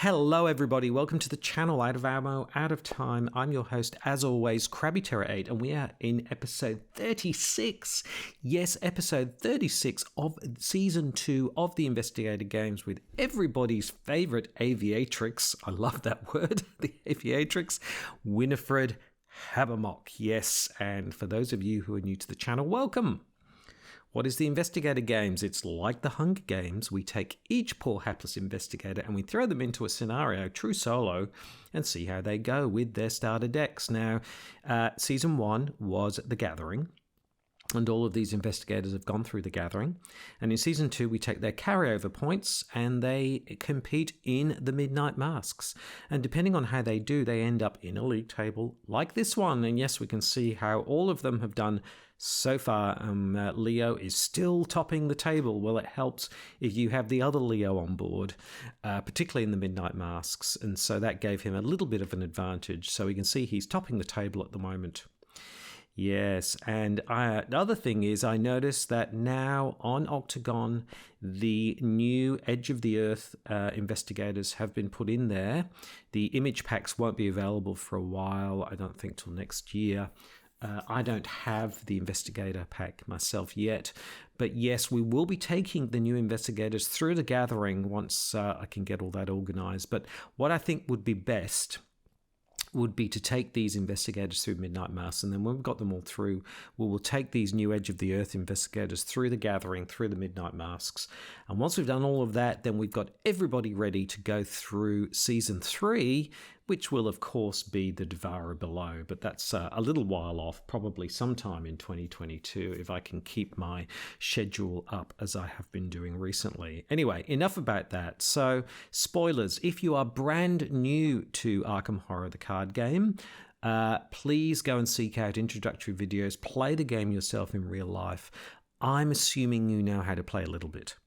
Hello everybody, welcome to the channel, out of ammo, out of time. I'm your host, as always, Krabby Terror 8, and we are in episode 36. Yes, episode 36 of season 2 of the Investigator Games with everybody's favorite aviatrix. I love that word, the aviatrix, Winifred Habermock. Yes, and for those of you who are new to the channel, welcome. What is the Investigator Games? It's like the Hunger Games. We take each poor hapless investigator and we throw them into a scenario, true solo, and see how they go with their starter decks. Now, Season 1 was The Gathering, and all of these investigators have gone through The Gathering. And in Season 2, we take their carryover points and they compete in the Midnight Masks. And depending on how they do, they end up in a league table like this one. And yes, we can see how all of them have done so far. Leo is still topping the table. Well, it helps if you have the other Leo on board, particularly in the Midnight Masks. And so that gave him a little bit of an advantage. So we can see he's topping the table at the moment. Yes, and the other thing is I noticed that now on Octagon, the new Edge of the Earth investigators have been put in there. The image packs won't be available for a while, I don't think till next year. I don't have the investigator pack myself yet, but yes, we will be taking the new investigators through The Gathering once I can get all that organized. But what I think would be best would be to take these investigators through Midnight Mass, and then when we've got them all through, we will take these new Edge of the Earth investigators through The Gathering, through the Midnight Masks. And once we've done all of that, then we've got everybody ready to go through Season 3, which will, of course, be The Devourer Below. But that's a little while off, probably sometime in 2022, if I can keep my schedule up as I have been doing recently. Anyway, enough about that. So, spoilers. If you are brand new to Arkham Horror, the card game, please go and seek out introductory videos. Play the game yourself in real life. I'm assuming you know how to play a little bit.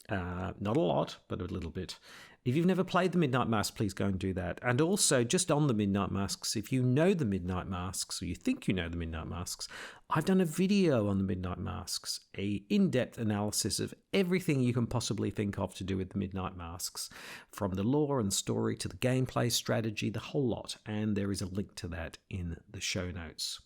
Not a lot, but a little bit. If you've never played the Midnight Mask, please go and do that. And also, just on the Midnight Masks, if you know the Midnight Masks, or you think you know the Midnight Masks, I've done a video on the Midnight Masks, a in-depth analysis of everything you can possibly think of to do with the Midnight Masks, from the lore and story to the gameplay strategy, the whole lot. And there is a link to that in the show notes.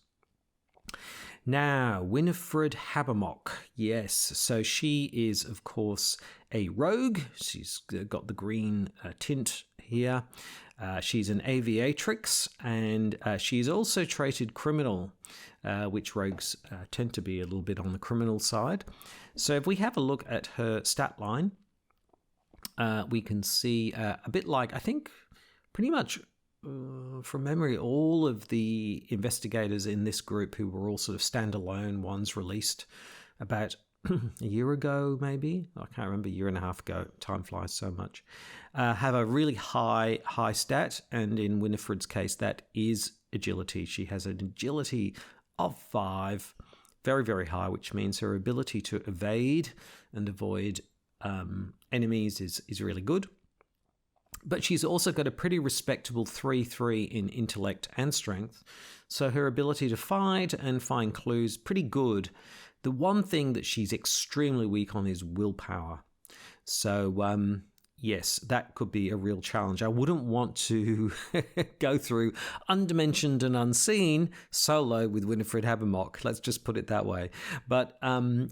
Now, Winifred Habermock, yes, so she is, of course, a rogue. She's got the green tint here. She's an aviatrix, and she's also traded criminal, which rogues tend to be a little bit on the criminal side. So if we have a look at her stat line, we can see a bit like, I think, pretty much from memory, all of the investigators in this group who were all sort of standalone ones released about a year ago, maybe. I can't remember, a year and a half ago. Time flies so much. Have a really high stat, and in Winifred's case, that is agility. She has an agility of 5, very, very high, which means her ability to evade and avoid enemies is really good. But she's also got a pretty respectable 3-3 in intellect and strength, so her ability to fight and find clues, pretty good. The one thing that she's extremely weak on is willpower. So, yes, that could be a real challenge. I wouldn't want to go through Undimensioned and Unseen solo with Winifred Habermock. Let's just put it that way. But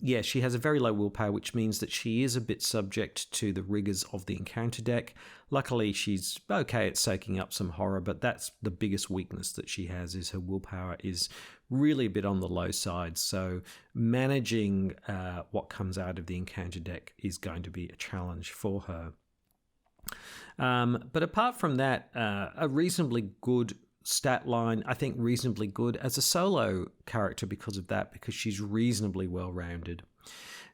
yeah, she has a very low willpower, which means that she is a bit subject to the rigors of the encounter deck. Luckily, she's okay at soaking up some horror, but that's the biggest weakness that she has, is her willpower is really a bit on the low side. So managing what comes out of the encounter deck is going to be a challenge for her. But apart from that, a reasonably good stat line, I think reasonably good as a solo character because of that, because she's reasonably well-rounded.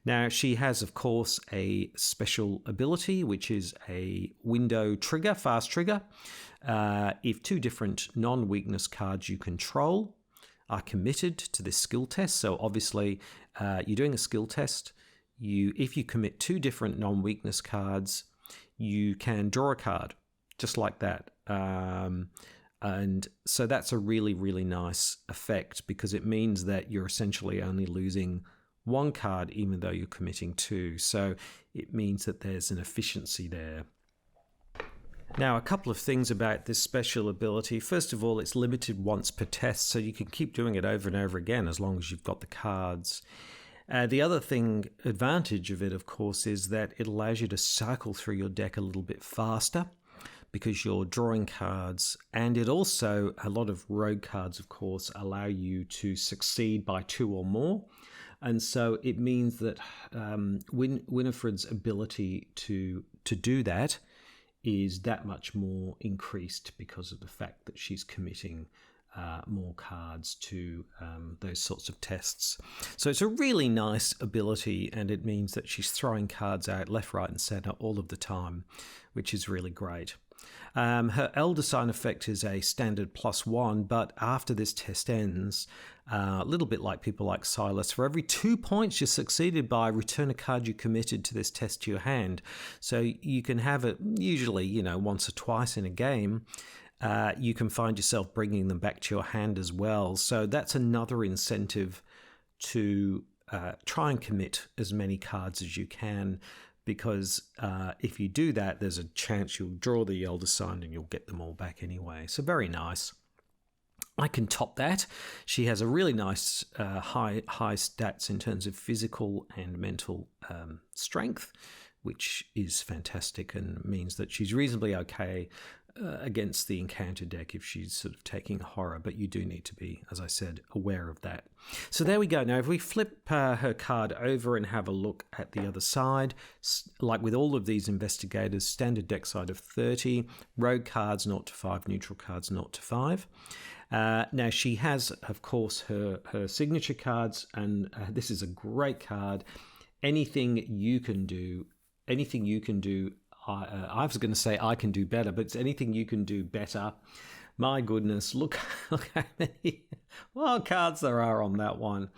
Now, she has, of course, a special ability, which is a window trigger, fast trigger. If 2 different non-weakness cards you control are committed to this skill test. So obviously, you're doing a skill test. If you commit 2 different non-weakness cards, you can draw a card, just like that. And so that's a really, really nice effect, because it means that you're essentially only losing 1 card, even though you're committing 2. So it means that there's an efficiency there. Now, a couple of things about this special ability. First of all, it's limited once per test, so you can keep doing it over and over again as long as you've got the cards. The other advantage of it, of course, is that it allows you to cycle through your deck a little bit faster, because you're drawing cards. And it also, a lot of rogue cards, of course, allow you to succeed by 2 or more. And so it means that Winifred's ability to do that is that much more increased because of the fact that she's committing more cards to those sorts of tests. So it's a really nice ability, and it means that she's throwing cards out left, right, and center all of the time, which is really great. Her Elder Sign effect is a standard +1, but after this test ends, a little bit like people like Silas, for every 2 points you succeeded by, return a card you committed to this test to your hand. So you can have it usually, once or twice in a game. You can find yourself bringing them back to your hand as well. So that's another incentive to try and commit as many cards as you can, because if you do that, there's a chance you'll draw the Elder Sign and you'll get them all back anyway. So very nice. I can top that. She has a really nice high stats in terms of physical and mental strength, which is fantastic and means that she's reasonably okay against the encounter deck if she's sort of taking horror, but you do need to be, as I said, aware of that. So there we go. Now, if we flip her card over and have a look at the other side, like with all of these investigators, standard deck side of 30, rogue cards 0 to 5, neutral cards 0 to 5. Now, she has, of course, her signature cards, and this is a great card. Anything you can do, I was going to say I can do better, but it's anything you can do better. My goodness, look how many wild cards there are on that one.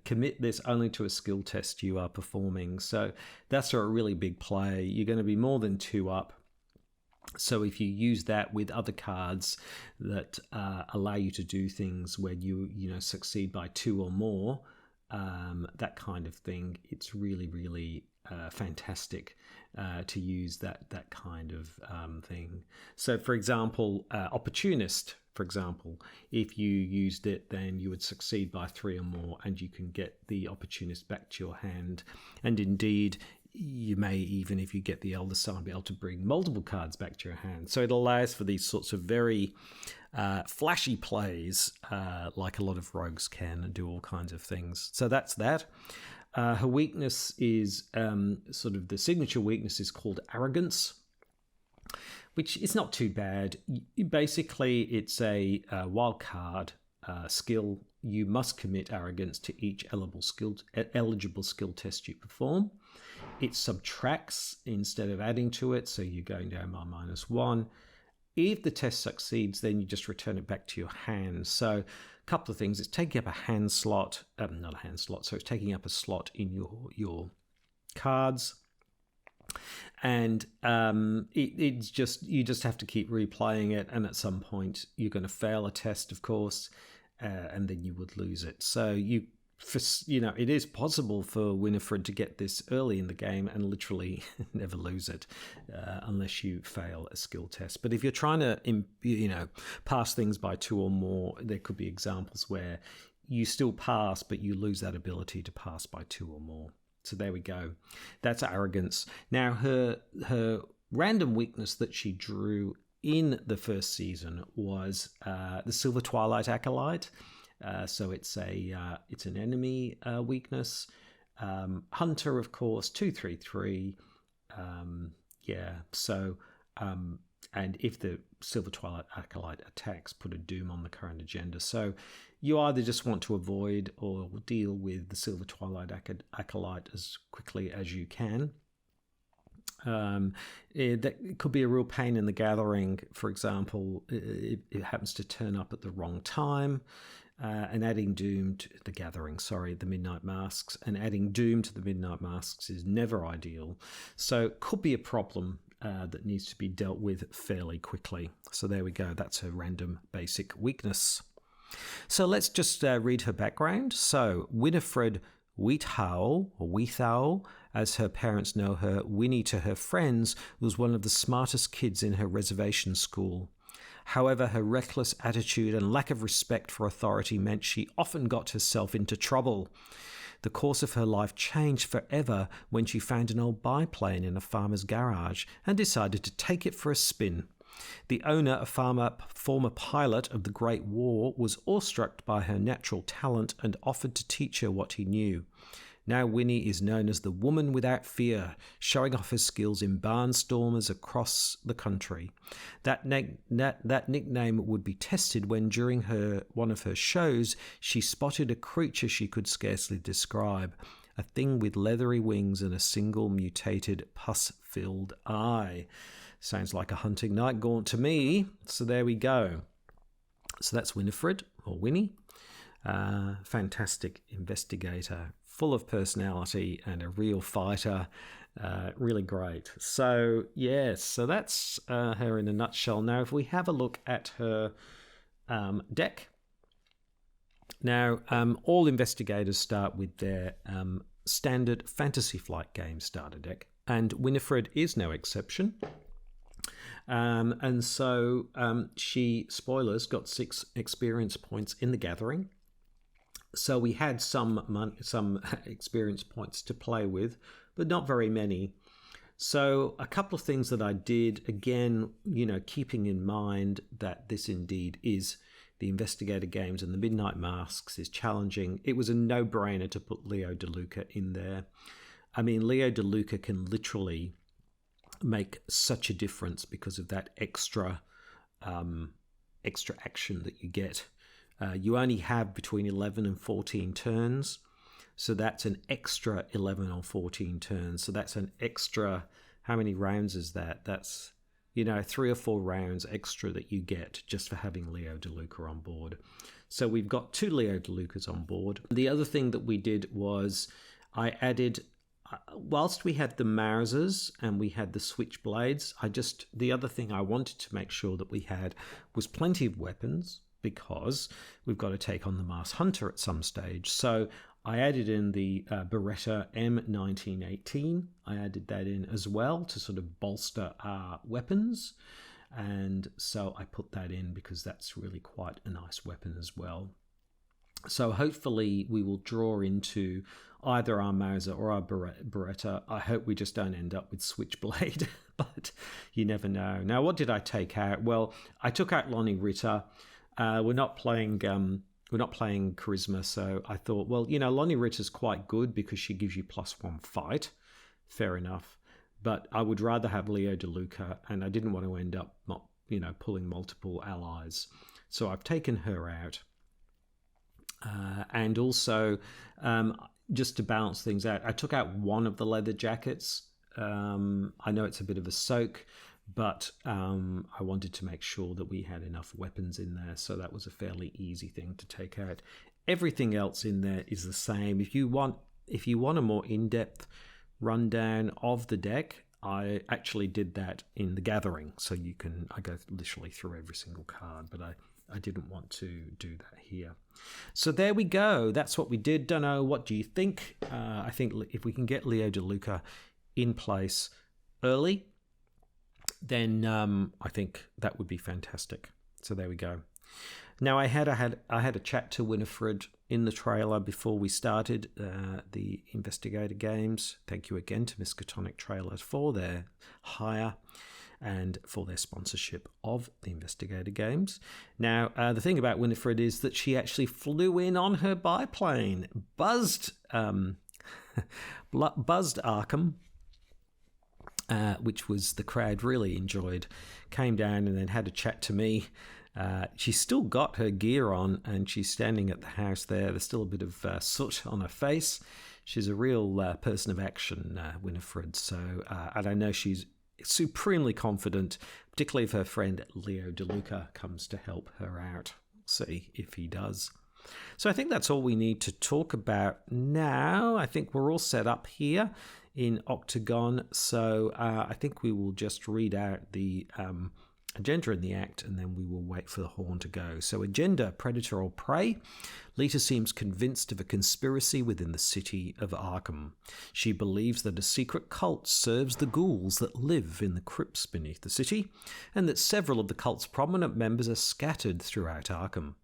Commit this only to a skill test you are performing. So that's a really big play. You're going to be more than 2 up. So if you use that with other cards that allow you to do things where you succeed by 2 or more, that kind of thing, it's really, really fantastic to use that kind of thing. So, for example, Opportunist, for example, if you used it, then you would succeed by 3 or more, and you can get the Opportunist back to your hand. And indeed, you may even, if you get the Elder Sign, be able to bring multiple cards back to your hand. So it allows for these sorts of very flashy plays, like a lot of rogues can, and do all kinds of things. So that's that. Her weakness is sort of the signature weakness is called Arrogance, which is not too bad. Basically, it's a wild card skill. You must commit Arrogance to each eligible skill test you perform. It subtracts instead of adding to it, so you're going down by -1. If the test succeeds, then you just return it back to your hand. So a couple of things. It's taking up a hand slot, not a hand slot, so it's taking up a slot in your cards. And it's just, you just have to keep replaying it, and at some point you're going to fail a test, of course, and then you would lose it. So it is possible for Winnifred to get this early in the game and literally never lose it unless you fail a skill test. But if you're trying to, pass things by 2 or more, there could be examples where you still pass, but you lose that ability to pass by 2 or more. So there we go. That's Arrogance. Now, her random weakness that she drew in the first season was the Silver Twilight Acolyte. So it's an enemy weakness. Hunter, of course, 2/3/3. And if the Silver Twilight Acolyte attacks, put a doom on the current agenda. So you either just want to avoid or deal with the Silver Twilight Acolyte as quickly as you can. That could be a real pain in the gathering. For example, it happens to turn up at the wrong time, and adding doom to the gathering, the Midnight Masks, and adding doom to the Midnight Masks is never ideal. So it could be a problem that needs to be dealt with fairly quickly. So there we go. That's her random basic weakness. So let's just read her background. So Winifred Wheathowl, as her parents know her, Winnie to her friends, was one of the smartest kids in her reservation school. However, her reckless attitude and lack of respect for authority meant she often got herself into trouble. The course of her life changed forever when she found an old biplane in a farmer's garage and decided to take it for a spin. The owner, a former pilot of the Great War, was awestruck by her natural talent and offered to teach her what he knew. Now Winnie is known as the Woman Without Fear, showing off her skills in barnstormers across the country. That nickname would be tested when, during one of her shows, she spotted a creature she could scarcely describe, a thing with leathery wings and a single mutated pus-filled eye. Sounds like a hunting night gaunt to me. So there we go. So that's Winnifred, or Winnie. Fantastic investigator, full of personality and a real fighter. Really great. So, yes, so that's her in a nutshell. Now, if we have a look at her deck. Now, all investigators start with their standard Fantasy Flight Game starter deck, and Winifred is no exception. And so she, spoilers, got 6 experience points in the gathering. So we had some experience points to play with, but not very many. So a couple of things that I did, again, keeping in mind that this indeed is the Investigator Games and the Midnight Masks is challenging. It was a no-brainer to put Leo DeLuca in there. I mean, Leo DeLuca can literally make such a difference because of that extra action that you get. You only have between 11 and 14 turns, so that's an extra 11 or 14 turns. So that's an extra, how many rounds is that? That's 3 or 4 rounds extra that you get just for having Leo DeLuca on board. So we've got 2 Leo DeLucas on board. The other thing that we did was I added, whilst we had the Mausers and we had the Switchblades, the other thing I wanted to make sure that we had was plenty of weapons, because we've got to take on the Mars Hunter at some stage. So I added in the Beretta M1918. I added that in as well to sort of bolster our weapons. And so I put that in because that's really quite a nice weapon as well. So hopefully we will draw into either our Mauser or our Beretta. I hope we just don't end up with Switchblade, but you never know. Now, what did I take out? Well, I took out Lonnie Ritter. We're not playing charisma, so I thought, well, Lonnie Ritter's quite good because she gives you +1 fight. Fair enough. But I would rather have Leo DeLuca, and I didn't want to end up not, pulling multiple allies. So I've taken her out. And also, just to balance things out, I took out one of the leather jackets. I know it's a bit of a soak, but I wanted to make sure that we had enough weapons in there, so that was a fairly easy thing to take out. Everything else in there is the same. If you want a more in-depth rundown of the deck, I actually did that in the gathering, so I go literally through every single card, but I didn't want to do that here. So there we go. That's what we did. Don't know, what do you think? I think if we can get Leo DeLuca in place early, then I think that would be fantastic. So there we go. Now I had a chat to Winifred in the trailer before we started the Investigator Games. Thank you again to Miskatonic Trailers for their hire and for their sponsorship of the Investigator Games. Now, the thing about Winifred is that she actually flew in on her biplane, buzzed Arkham, which was the crowd really enjoyed, came down and then had a chat to me She's still got her gear on, and she's standing at the house there. There's still a bit of soot on her face. She's a real person of action, Winnifred. So, and I know she's supremely confident, particularly if her friend Leo DeLuca comes to help her out. We'll see if he does. So I think that's all we need to talk about now. I think we're all set up here in Octagon. So I think we will just read out the agenda in the act, and then we will wait for the horn to go. So agenda, predator or prey. Lita seems convinced of a conspiracy within the city of Arkham. She believes that a secret cult serves the ghouls that live in the crypts beneath the city, and that several of the cult's prominent members are scattered throughout Arkham.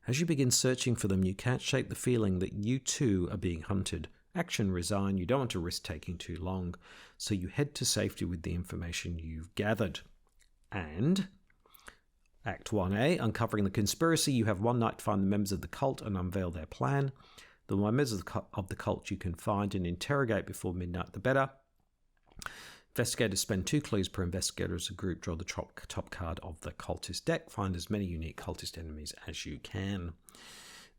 As you begin searching for them, you can't shake the feeling that you too are being hunted. Action, resign. You don't want to risk taking too long, so you head to safety with the information you've gathered. And Act 1A, uncovering the conspiracy. You have one night to find the members of the cult and unveil their plan. The more members of the cult you can find and interrogate before midnight, the better. Investigators spend 2 clues per investigator as a group. Draw the top card of the cultist deck. Find as many unique cultist enemies as you can.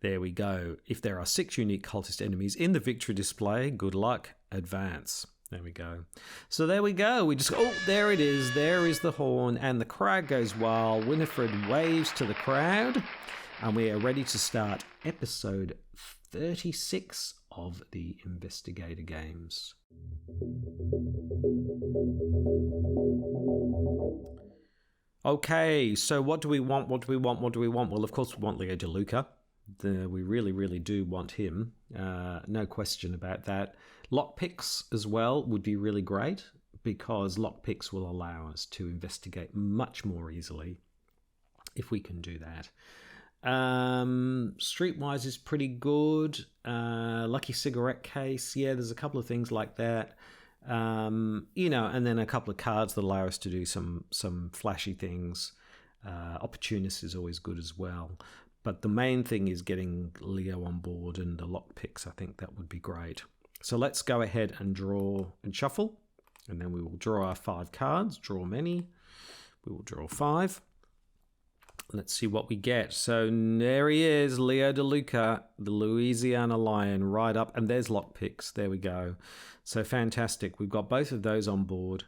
There we go. If there are 6 unique cultist enemies in the victory display, good luck. Advance. There we go. So there we go. There it is. There is the horn, and the crowd goes wild. Winifred waves to the crowd, and we are ready to start episode 36 of the Investigator Games. Okay, so what do we want? Well, of course, we want Leo DeLuca. We really, really do want him. No question about that. Lockpicks as well would be really great, because lockpicks will allow us to investigate much more easily if we can do that. Streetwise is pretty good. Lucky cigarette case. Yeah, there's a couple of things like that. And then a couple of cards that allow us to do some flashy things. Opportunist is always good as well. But the main thing is getting Leo on board, and the lockpicks. I think that would be great. So let's go ahead and draw and shuffle. And then we will draw our 5 cards. Draw many. We will draw 5. Let's see what we get. So there he is, Leo DeLuca, the Louisiana Lion, right up. And there's lockpicks. There we go. So fantastic. We've got both of those on board.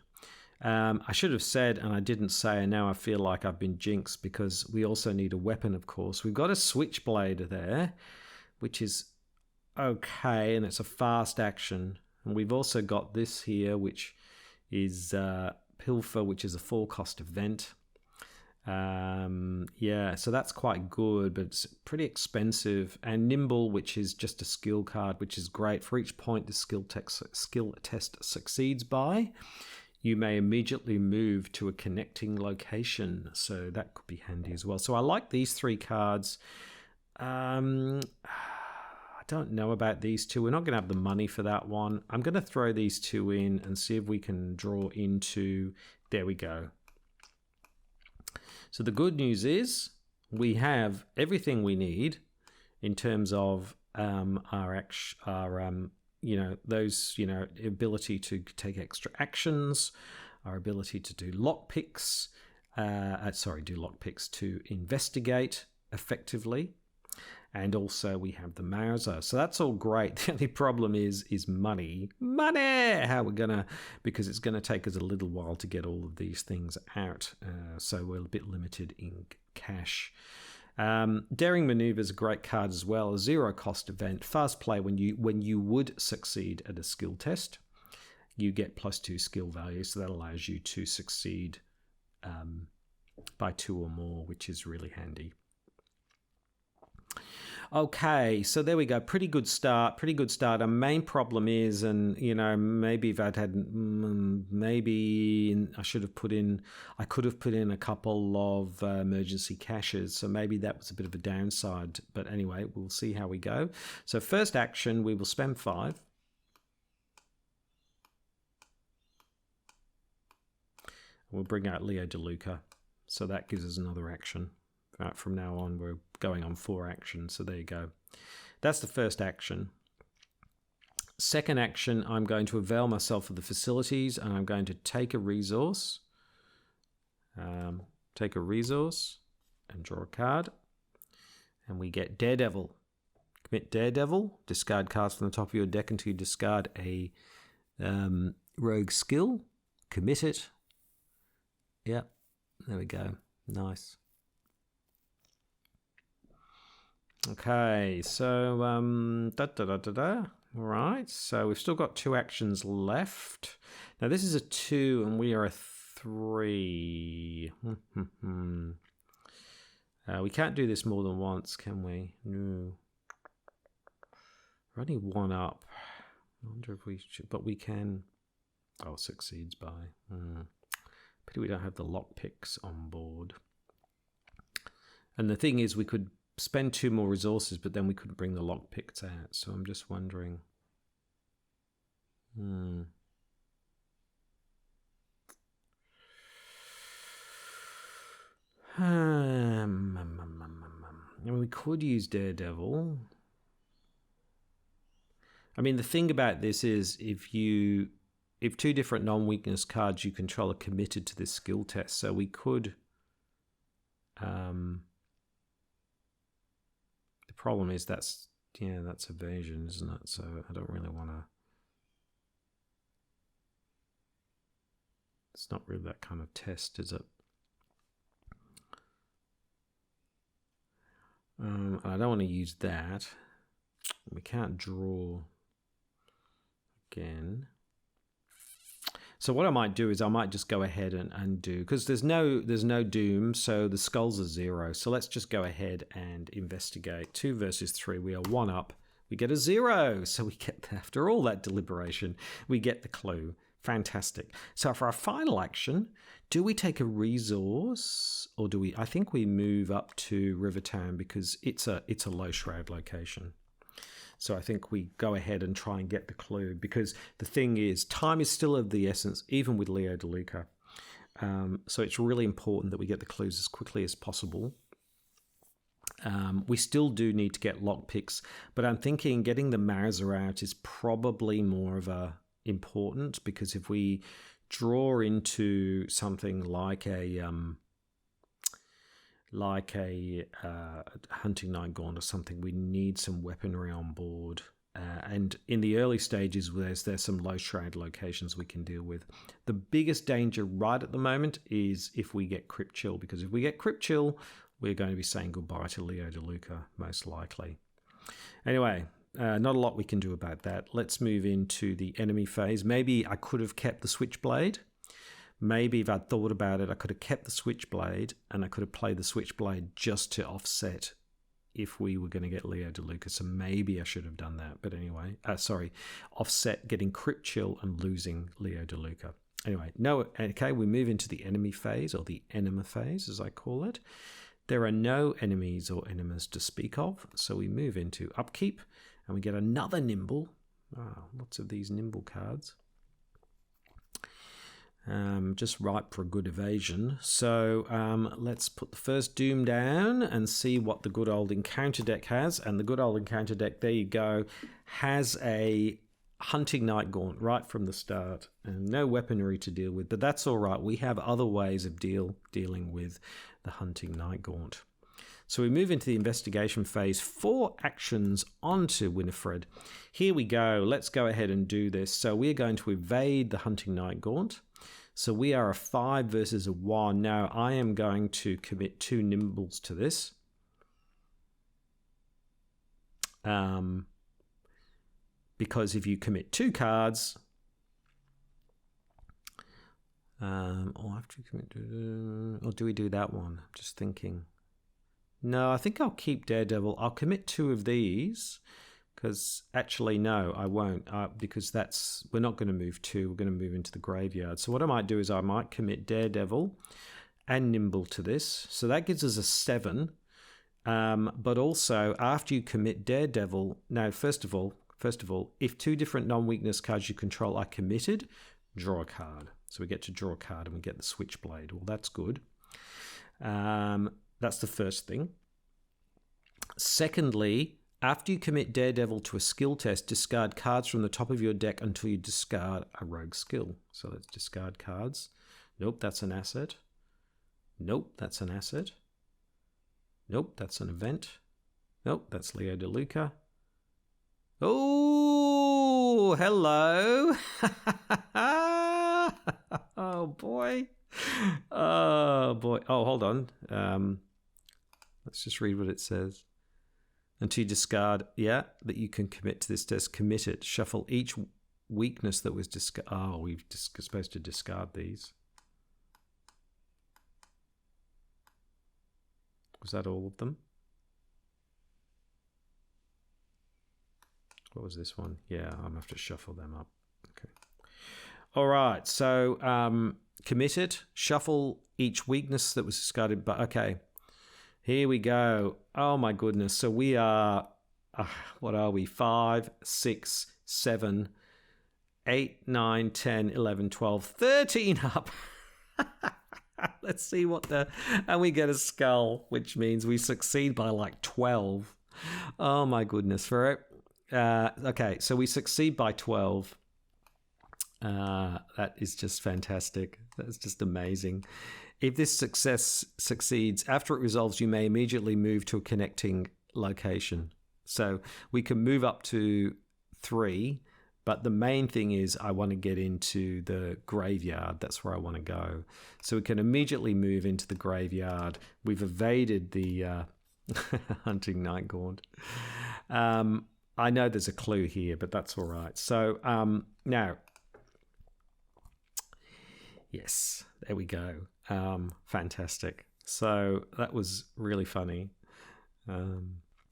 I should have said, and I didn't say, and now I feel like I've been jinxed, because we also need a weapon, of course. We've got a switchblade there, which is okay, and it's a fast action. And we've also got this here, which is Pilfer, which is a full cost event. So that's quite good, but it's pretty expensive. And Nimble, which is just a skill card, which is great. For each point the skill test succeeds by, you may immediately move to a connecting location. So that could be handy as well. So I like these 3 cards. I don't know about these 2. We're not going to have the money for that one. I'm going to throw these 2 in and see if we can draw into... There we go. So the good news is we have everything we need in terms of ability to take extra actions, our ability to do lockpicks, to investigate effectively. And also we have the Mauser. So that's all great. The only problem is money. How we're gonna, because it's gonna take us a little while to get all of these things out. So we're a bit limited in cash. Daring Maneuver is a great card as well. A 0 cost event. Fast play when you would succeed at a skill test. You get +2 skill value. So that allows you to succeed by 2 or more, which is really handy. Okay, so there we go. Pretty good start. Our main problem is, and maybe if I'd had, I could have put in a couple of emergency caches. So maybe that was a bit of a downside. But anyway, we'll see how we go. So first action, we will spend 5. We'll bring out Leo DeLuca. So that gives us another action. From now on, we're going on 4 actions. So there you go. That's the first action. Second action, I'm going to avail myself of the facilities, and I'm going to take a resource. and draw a card. And we get Daredevil. Commit Daredevil. Discard cards from the top of your deck until you discard a rogue skill. Commit it. Yep. There we go. Nice. Okay, so All right, so we've still got 2 actions left. Now this is a 2 and we are a 3. We can't do this more than once, can we? No. We're only 1 up. I wonder if we should, but we can. Oh, succeeds by. Pity we don't have the lockpicks on board. And the thing is, we could spend 2 more resources, but then we couldn't bring the lockpicks out. So I'm just wondering. We could use Daredevil. I mean, the thing about this is if 2 different non-weakness cards you control are committed to this skill test, so we could. The problem is that's evasion, isn't it? So I don't really want to. It's not really that kind of test, is it? I don't want to use that. We can't draw again. So what I might do is I might just go ahead and do, because there's no doom, so the skulls are 0. So let's just go ahead and investigate. 2 versus 3. We are 1 up. We get a 0. So we get, after all that deliberation, we get the clue. Fantastic. So for our final action, do we take a resource or do we? I think we move up to Rivertown because it's a low shroud location. So I think we go ahead and try and get the clue, because the thing is, time is still of the essence, even with Leo DeLuca. So it's really important that we get the clues as quickly as possible. We still do need to get lockpicks, but I'm thinking getting the Mauser out is probably more of a important, because if we draw into something like a hunting night gaunt or something, we need some weaponry on board. And in the early stages, there's some low shroud locations we can deal with. The biggest danger right at the moment is if we get Crypt Chill, because if we get Crypt Chill, we're going to be saying goodbye to Leo DeLuca, most likely. Anyway, not a lot we can do about that. Let's move into the enemy phase. Maybe I could have kept the Switchblade. Maybe if I'd thought about it, I could have kept the Switchblade and I could have played the Switchblade just to offset if we were going to get Leo DeLuca. So maybe I should have done that. But anyway, offset getting Crypt Chill and losing Leo DeLuca. Anyway, no, okay, we move into the enemy phase, or the enema phase, as I call it. There are no enemies or enemas to speak of. So we move into upkeep and we get another nimble. Wow, lots of these nimble cards. Just ripe for a good evasion. So let's put the first Doom down and see what the good old encounter deck has. And the good old encounter deck, there you go, has a Hunting Night Gaunt right from the start, and no weaponry to deal with. But that's all right. We have other ways of dealing with the Hunting Night Gaunt. So we move into the investigation phase. 4 actions onto Winnifred. Here we go. Let's go ahead and do this. So we're going to evade the Hunting Night Gaunt. So we are a 5 versus a 1. Now I am going to commit 2 nimbles to this. Because if you commit 2 cards, or after you commit, or do we do that one? Just thinking. No, I think I'll keep Daredevil. I'll commit 2 of these, because actually, no, I won't, because we're not going to move 2. We're going to move into the graveyard. So what I might do is I might commit Daredevil and Nimble to this. So that gives us a 7. But also, after you commit Daredevil, now, first of all, if 2 different non-weakness cards you control are committed, draw a card. So we get to draw a card and we get the Switchblade. Well, that's good. That's the first thing. Secondly, after you commit Daredevil to a skill test, discard cards from the top of your deck until you discard a rogue skill. So let's discard cards. Nope, that's an asset. Nope, that's an asset. Nope, that's an event. Nope, that's Leo DeLuca. Oh, hello. Oh, boy. Oh, boy. Oh, hold on. Let's just read what it says. And to discard, that you can commit to this test. Commit it. Shuffle each weakness that was discarded. Oh, we're supposed to discard these. Was that all of them? What was this one? Yeah, I'm going to have to shuffle them up. Okay. All right. So commit it. Shuffle each weakness that was discarded. But okay. Here we go. Oh, my goodness. So we are, what are we? 5, 6, 7, 8, 9, 10, 11, 12, 13 up. Let's see what and we get a skull, which means we succeed by like 12. Oh, my goodness. Okay, so we succeed by 12. That is just fantastic. That's just amazing. If this success succeeds, after it resolves, you may immediately move to a connecting location. So we can move up to 3, but the main thing is I want to get into the graveyard. That's where I want to go. So we can immediately move into the graveyard. We've evaded the hunting night gaunt. I know there's a clue here, but that's all right. So now, yes, there we go. Fantastic. So that was really funny.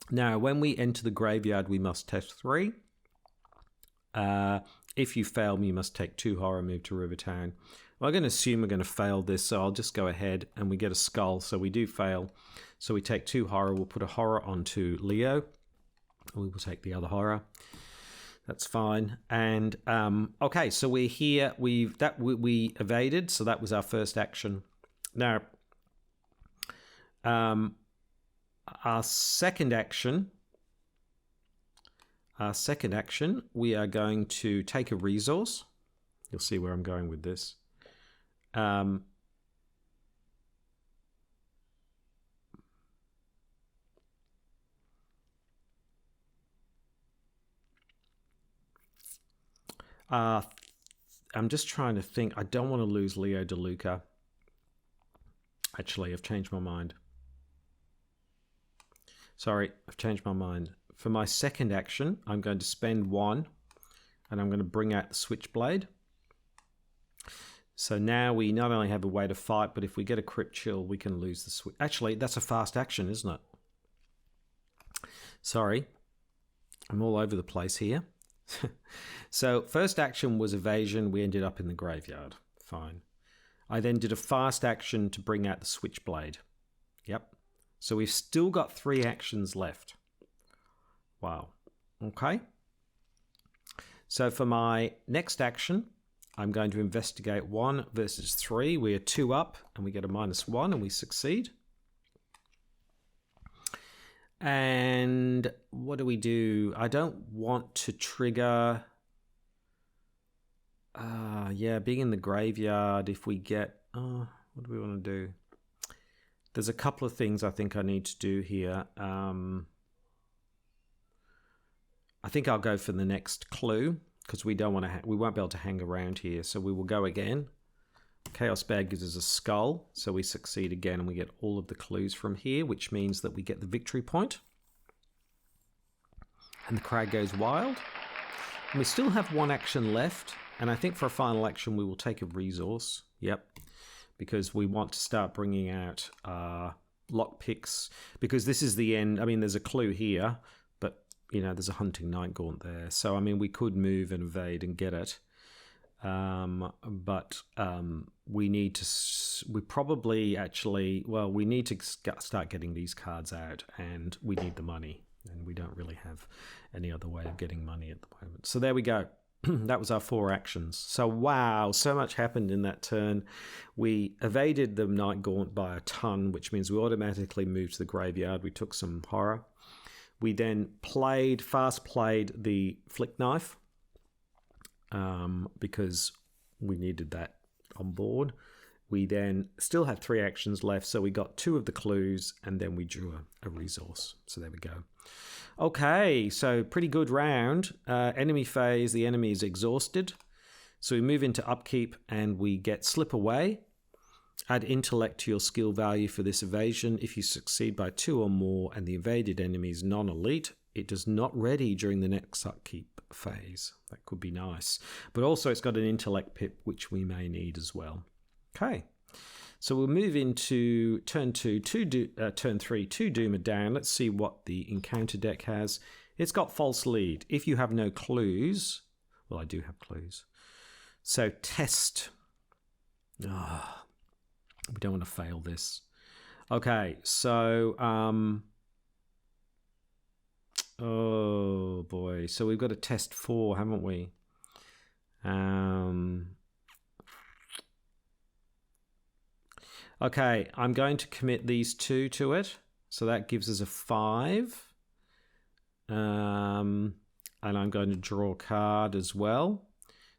Now, when we enter the graveyard, we must test 3. If you fail, you must take 2 horror, move to Rivertown. Well, I'm going to assume we're going to fail this, so I'll just go ahead and we get a skull. So we do fail. So we take 2 horror. We'll put a horror onto Leo. We will take the other horror. That's fine. And okay, so we're here. We evaded, so that was our first action. Now, our second action, we are going to take a resource. You'll see where I'm going with this. I'm just trying to think. I don't want to lose Leo DeLuca. Actually, I've changed my mind. Sorry, I've changed my mind. For my second action, I'm going to spend 1, and I'm going to bring out the Switchblade. So now we not only have a way to fight, but if we get a crit chill, we can lose the switch. Actually, that's a fast action, isn't it? Sorry, I'm all over the place here. So first action was evasion. We ended up in the graveyard. Fine. I then did a fast action to bring out the Switchblade. Yep. So we've still got 3 actions left. Wow. Okay. So for my next action, I'm going to investigate 1 versus 3. We are 2 up and we get a -1 and we succeed. And what do we do? I don't want to trigger... being in the graveyard, if we get... what do we want to do? There's a couple of things I think I need to do here. I think I'll go for the next clue, because we don't want to. We won't be able to hang around here, so we will go again. Chaos Bag gives us a skull, so we succeed again, and we get all of the clues from here, which means that we get the victory point. And the crowd goes wild. And we still have 1 action left, and I think for a final action we will take a resource. Yep, because we want to start bringing out lockpicks, because this is the end. I mean, there's a clue here, but you know, there's a hunting night gaunt there. So I mean, we could move and evade and get it. But we need to, we probably actually, well, we need to start getting these cards out, and we need the money, and we don't really have any other way of getting money at the moment. So there we go. That was our 4 actions. So wow, so much happened in that turn. We evaded the night gaunt by a ton, which means we automatically moved to the graveyard. We took some horror. We then fast played the flick knife, because we needed that on board. We then still have 3 actions left, so we got 2 of the clues, and then we drew a resource. So there we go. Okay, so pretty good round. Enemy phase, the enemy is exhausted. So we move into upkeep, and we get slip away. Add intellect to your skill value for this evasion. If you succeed by 2 or more, and the invaded enemy is non-elite, it does not ready during the next upkeep phase. That could be nice. But also it's got an intellect pip, which we may need as well. Okay, so we'll move into turn 3, 2 Doomer down. Let's see what the encounter deck has. It's got false lead. If you have no clues, well, I do have clues. So test. We don't want to fail this. Okay, so oh boy, so we've got a test 4, haven't we? Okay, I'm going to commit these 2 to it. So that gives us a 5. And I'm going to draw a card as well.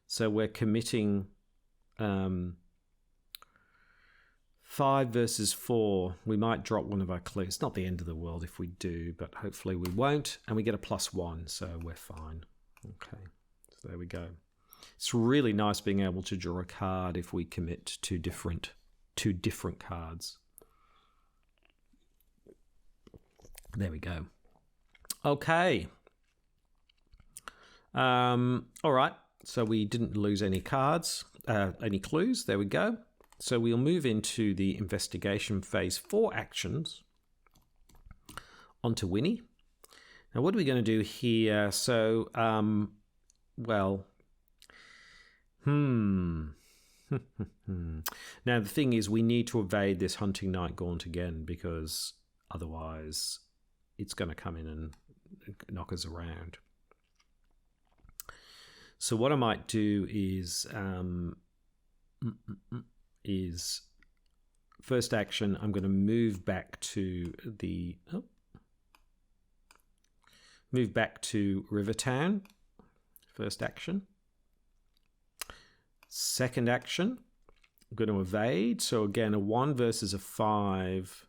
So we're committing 5 versus 4. We might drop one of our clues. It's not the end of the world if we do, but hopefully we won't. And we get a +1, so we're fine. Okay, so there we go. It's really nice being able to draw a card if we commit to two different cards. There we go. Okay. All right. So we didn't lose any cards, any clues. There we go. So we'll move into the investigation phase 4 actions onto Winnie. Now, what are we going to do here? So, well, Now, the thing is, we need to evade this Hunting Night Gaunt again, because otherwise it's going to come in and knock us around. So what I might do is first action, I'm going to move back to the Rivertown. First action. Second action, I'm going to evade. So again, a 1 versus a 5.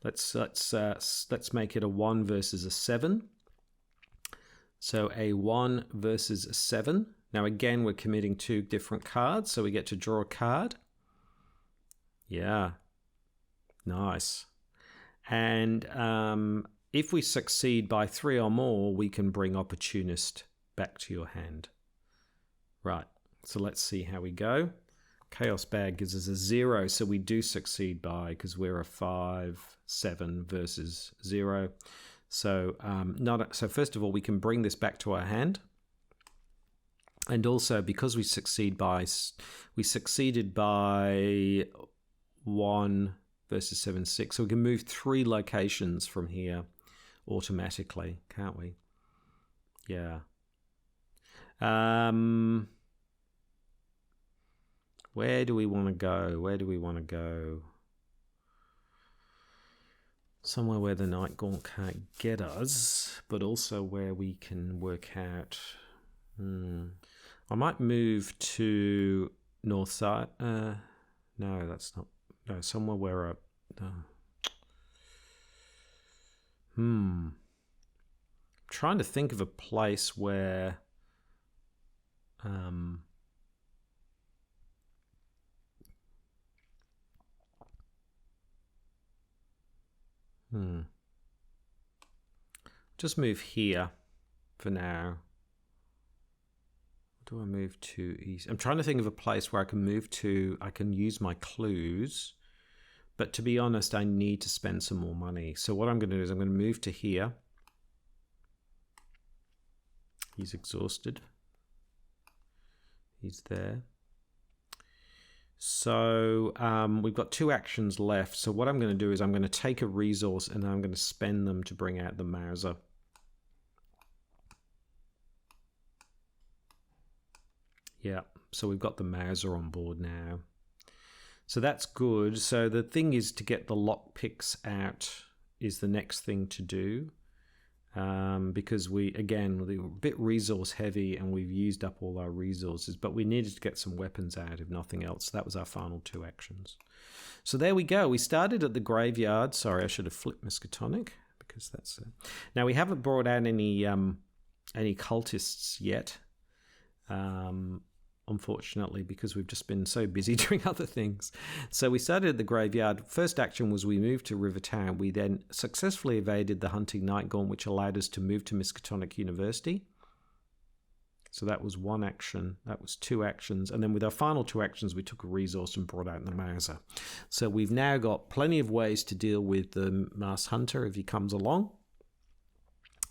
Let's make it a 1 versus a 7. So a 1 versus a 7. Now again, we're committing 2 different cards, so we get to draw a card. Yeah, nice. And if we succeed by 3 or more, we can bring Opportunist back to your hand. Right, so let's see how we go. Chaos Bag gives us a 0, so we do succeed by, because we're a 5, 7 versus 0. So so first of all, we can bring this back to our hand. And also, because we succeeded by 1 versus 7, 6. So we can move 3 locations from here automatically, can't we? Yeah. Where do we want to go? Somewhere where the Night Gaunt can't get us, but also where we can work out. I might move to north side. No, that's not. No, somewhere where trying to think of a place where just move here for now. Do I move to east? I'm trying to think of a place where I can move to. I can use my clues, but to be honest, I need to spend some more money. So what I'm going to do is I'm going to move to here. He's exhausted. He's there. So we've got 2 actions left. So what I'm going to do is I'm going to take a resource and I'm going to spend them to bring out the Mauser. Yeah, so we've got the Mauser on board now. So that's good. So the thing is to get the lockpicks out is the next thing to do. because we're a bit resource heavy and we've used up all our resources, but we needed to get some weapons out, if nothing else. That was our final 2 actions. So there we go. We started at the graveyard. Sorry, I should have flipped Miskatonic, because that's now we haven't brought out any cultists yet, unfortunately, because we've just been so busy doing other things. So we started at the graveyard. First action was we moved to Rivertown. We then successfully evaded the Hunting Nightgaunt, which allowed us to move to Miskatonic University. So that was 1 action. That was 2 actions. And then with our final 2 actions, we took a resource and brought out the Mauser. So we've now got plenty of ways to deal with the Masked Hunter if he comes along.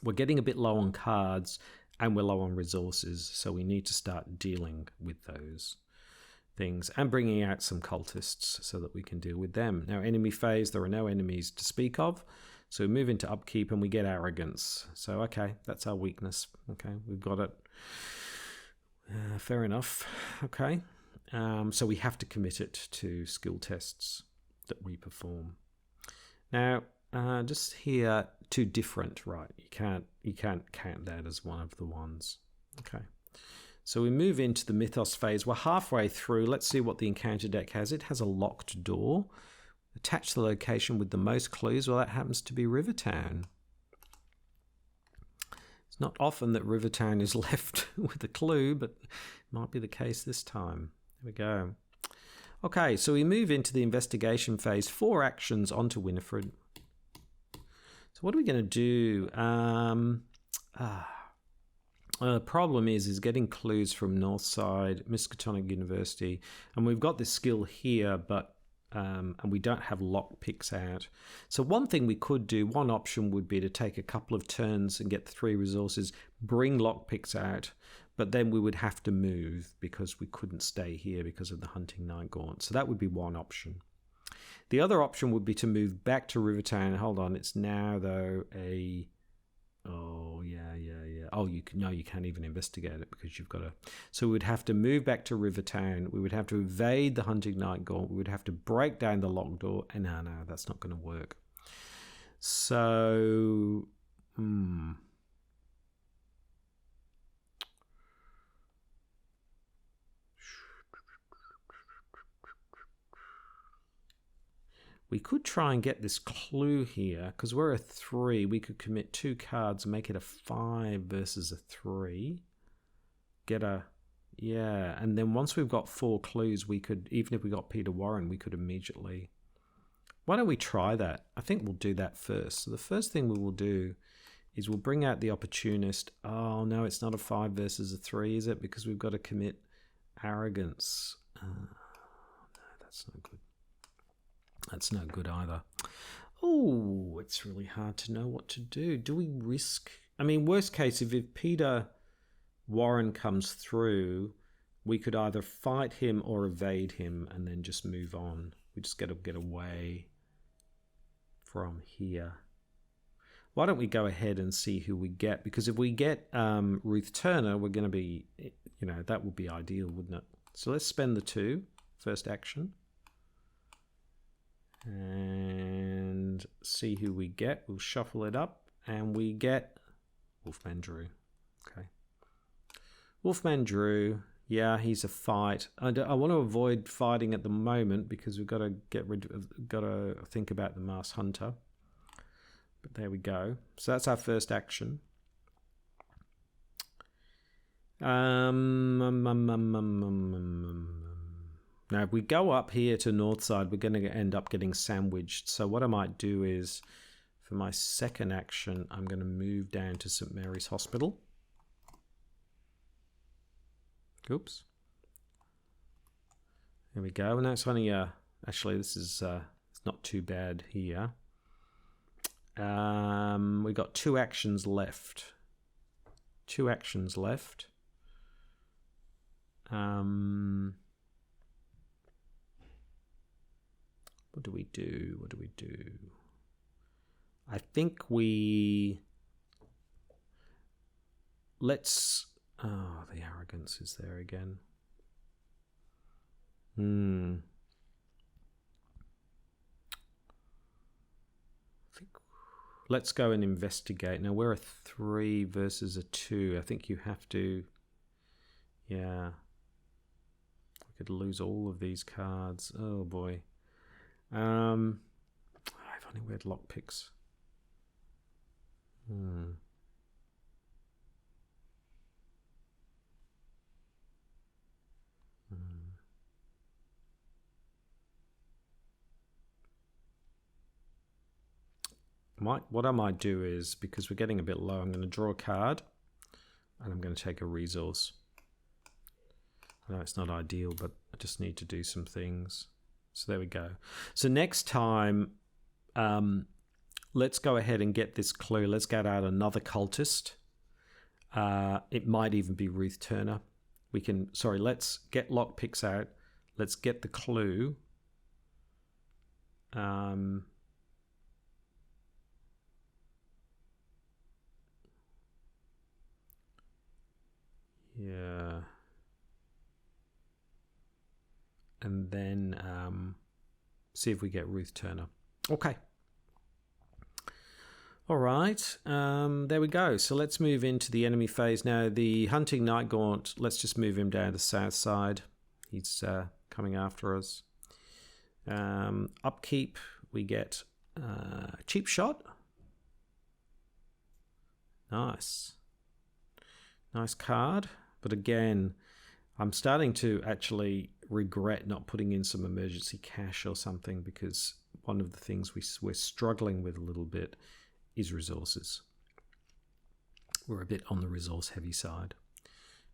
We're getting a bit low on cards, and we're low on resources, so we need to start dealing with those things and bringing out some cultists so that we can deal with them. Now, enemy phase, there are no enemies to speak of, so we move into upkeep and we get Arrogance. So, okay, that's our weakness. Okay, we've got it. Fair enough. Okay, so we have to commit it to skill tests that we perform. Now, just here, 2 different, right? You can't count that as one of the ones. Okay. So we move into the Mythos phase. We're halfway through. Let's see what the encounter deck has. It has a locked door. Attach the location with the most clues. Well, that happens to be Rivertown. It's not often that Rivertown is left with a clue, but it might be the case this time. There we go. Okay, so we move into the investigation phase. 4 actions onto Winnifred. So what are we going to do? The problem is getting clues from Northside, Miskatonic University, and we've got this skill here, but and we don't have lock picks out. So one thing we could do, one option would be to take a couple of turns and get 3 resources, bring lock picks out, but then we would have to move because we couldn't stay here because of the Hunting Nightgaunt. So that would be one option. The other option would be to move back to Rivertown. Hold on, it's now though a... Oh, yeah. Oh, you can't even investigate it because you've got to... So we would have to move back to Rivertown. We would have to evade the Hunting Nightgaunt. We would have to break down the locked door. And no, that's not going to work. So... We could try and get this clue here, because we're a 3. We could commit 2 cards, make it a 5 versus a 3. Get a... Yeah, and then once we've got 4 clues, we could, even if we got Peter Warren, we could immediately... Why don't we try that? I think we'll do that first. So the first thing we will do is we'll bring out the Opportunist. Oh, no, it's not a 5 versus a 3, is it? Because we've got to commit Arrogance. No, that's not good. That's no good either. Oh, it's really hard to know what to do. Do we risk... I mean, worst case, if Peter Warren comes through, we could either fight him or evade him and then just move on. We just got to get away from here. Why don't we go ahead and see who we get? Because if we get Ruth Turner, we're going to be... that would be ideal, wouldn't it? So let's spend the 2. First action. And see who we get. We'll shuffle it up and we get Wolfman Drew. Okay, Wolfman Drew. Yeah, he's a fight. I want to avoid fighting at the moment because we've got to got to think about the Masked Hunter. But there we go. So that's our first action. Now, if we go up here to Northside, we're going to end up getting sandwiched. So what I might do is, for my second action, I'm going to move down to St. Mary's Hospital. Oops. There we go. And that's only, actually, this is it's not too bad here. We've got 2 actions left. 2 actions left. What do we do? What do we do? I think let's... Oh, the Arrogance is there again. I think let's go and investigate. Now we're a 3 versus a 2. I think you have to, yeah. We could lose all of these cards. Oh boy. I've only read lockpicks. What I might do is, because we're getting a bit low, I'm going to draw a card and I'm going to take a resource. I know it's not ideal, but I just need to do some things. So there we go. So next time, let's go ahead and get this clue. Let's get out another cultist. It might even be Ruth Turner. Let's get lockpicks out. Let's get the clue. Yeah. And then see if we get Ruth Turner. Okay. All right. There we go. So let's move into the enemy phase now. The Hunting Night Gaunt, let's just move him down to the south side. He's coming after us. Upkeep, we get Cheap Shot. Nice. Nice card. But again, I'm starting to actually regret not putting in some emergency cash or something, because one of the things we're struggling with a little bit is resources. We're a bit on the resource heavy side.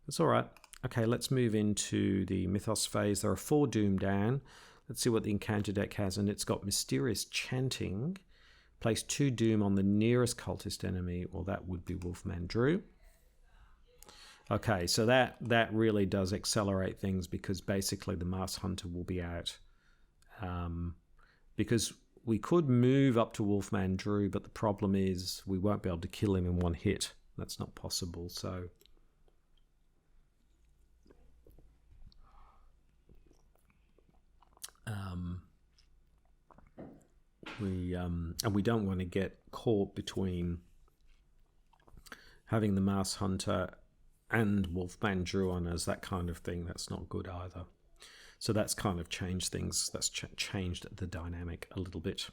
That's all right. Okay, let's move into the Mythos phase. There are 4 Doom down. Let's see what the encounter deck has, and it's got Mysterious Chanting. Place 2 Doom on the nearest cultist enemy, or that would be Wolfman Drew. Okay, so that really does accelerate things, because basically the Masked Hunter will be out. Because we could move up to Wolfman Drew, but the problem is we won't be able to kill him in one hit. That's not possible, so... we don't want to get caught between having the Masked Hunter and Wolfman Drew on us, that kind of thing. That's not good either. So that's kind of changed things. That's changed the dynamic a little bit.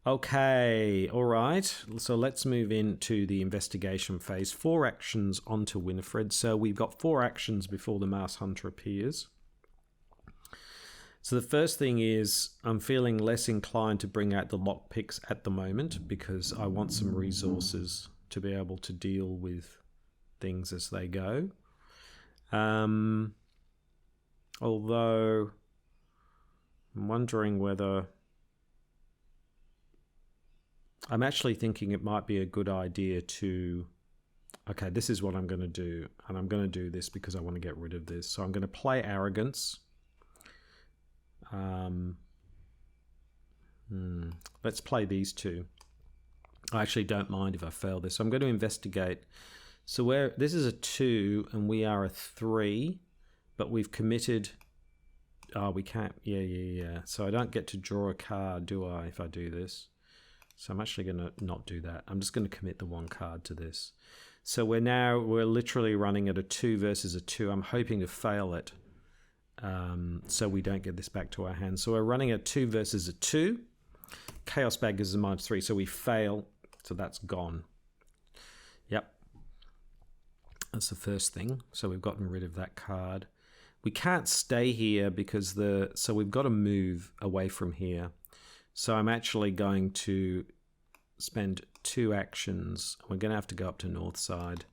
Okay, all right. So let's move into the investigation phase. 4 actions onto Winnifred. So we've got 4 actions before the Masked Hunter appears. So the first thing is, I'm feeling less inclined to bring out the lockpicks at the moment, because I want some resources to be able to deal with things as they go. Although I'm wondering whether... I'm actually thinking it might be a good idea to... Okay, this is what I'm going to do. And I'm going to do this because I want to get rid of this. So I'm going to play Arrogance. Let's play these 2. I actually don't mind if I fail this. So I'm going to investigate. So this is a 2 and we are a 3, but we've committed... Oh, we can't... Yeah. So I don't get to draw a card, do I, if I do this? So I'm actually going to not do that. I'm just going to commit the 1 card to this. So we're literally running at a 2 versus a 2. I'm hoping to fail it, so we don't get this back to our hand. So we're running a 2 versus a 2. Chaos Bag gives us a -3, so we fail. So that's gone. Yep. That's the first thing. So we've gotten rid of that card. We can't stay here because so we've got to move away from here. So I'm actually going to spend 2 actions. We're going to have to go up to north side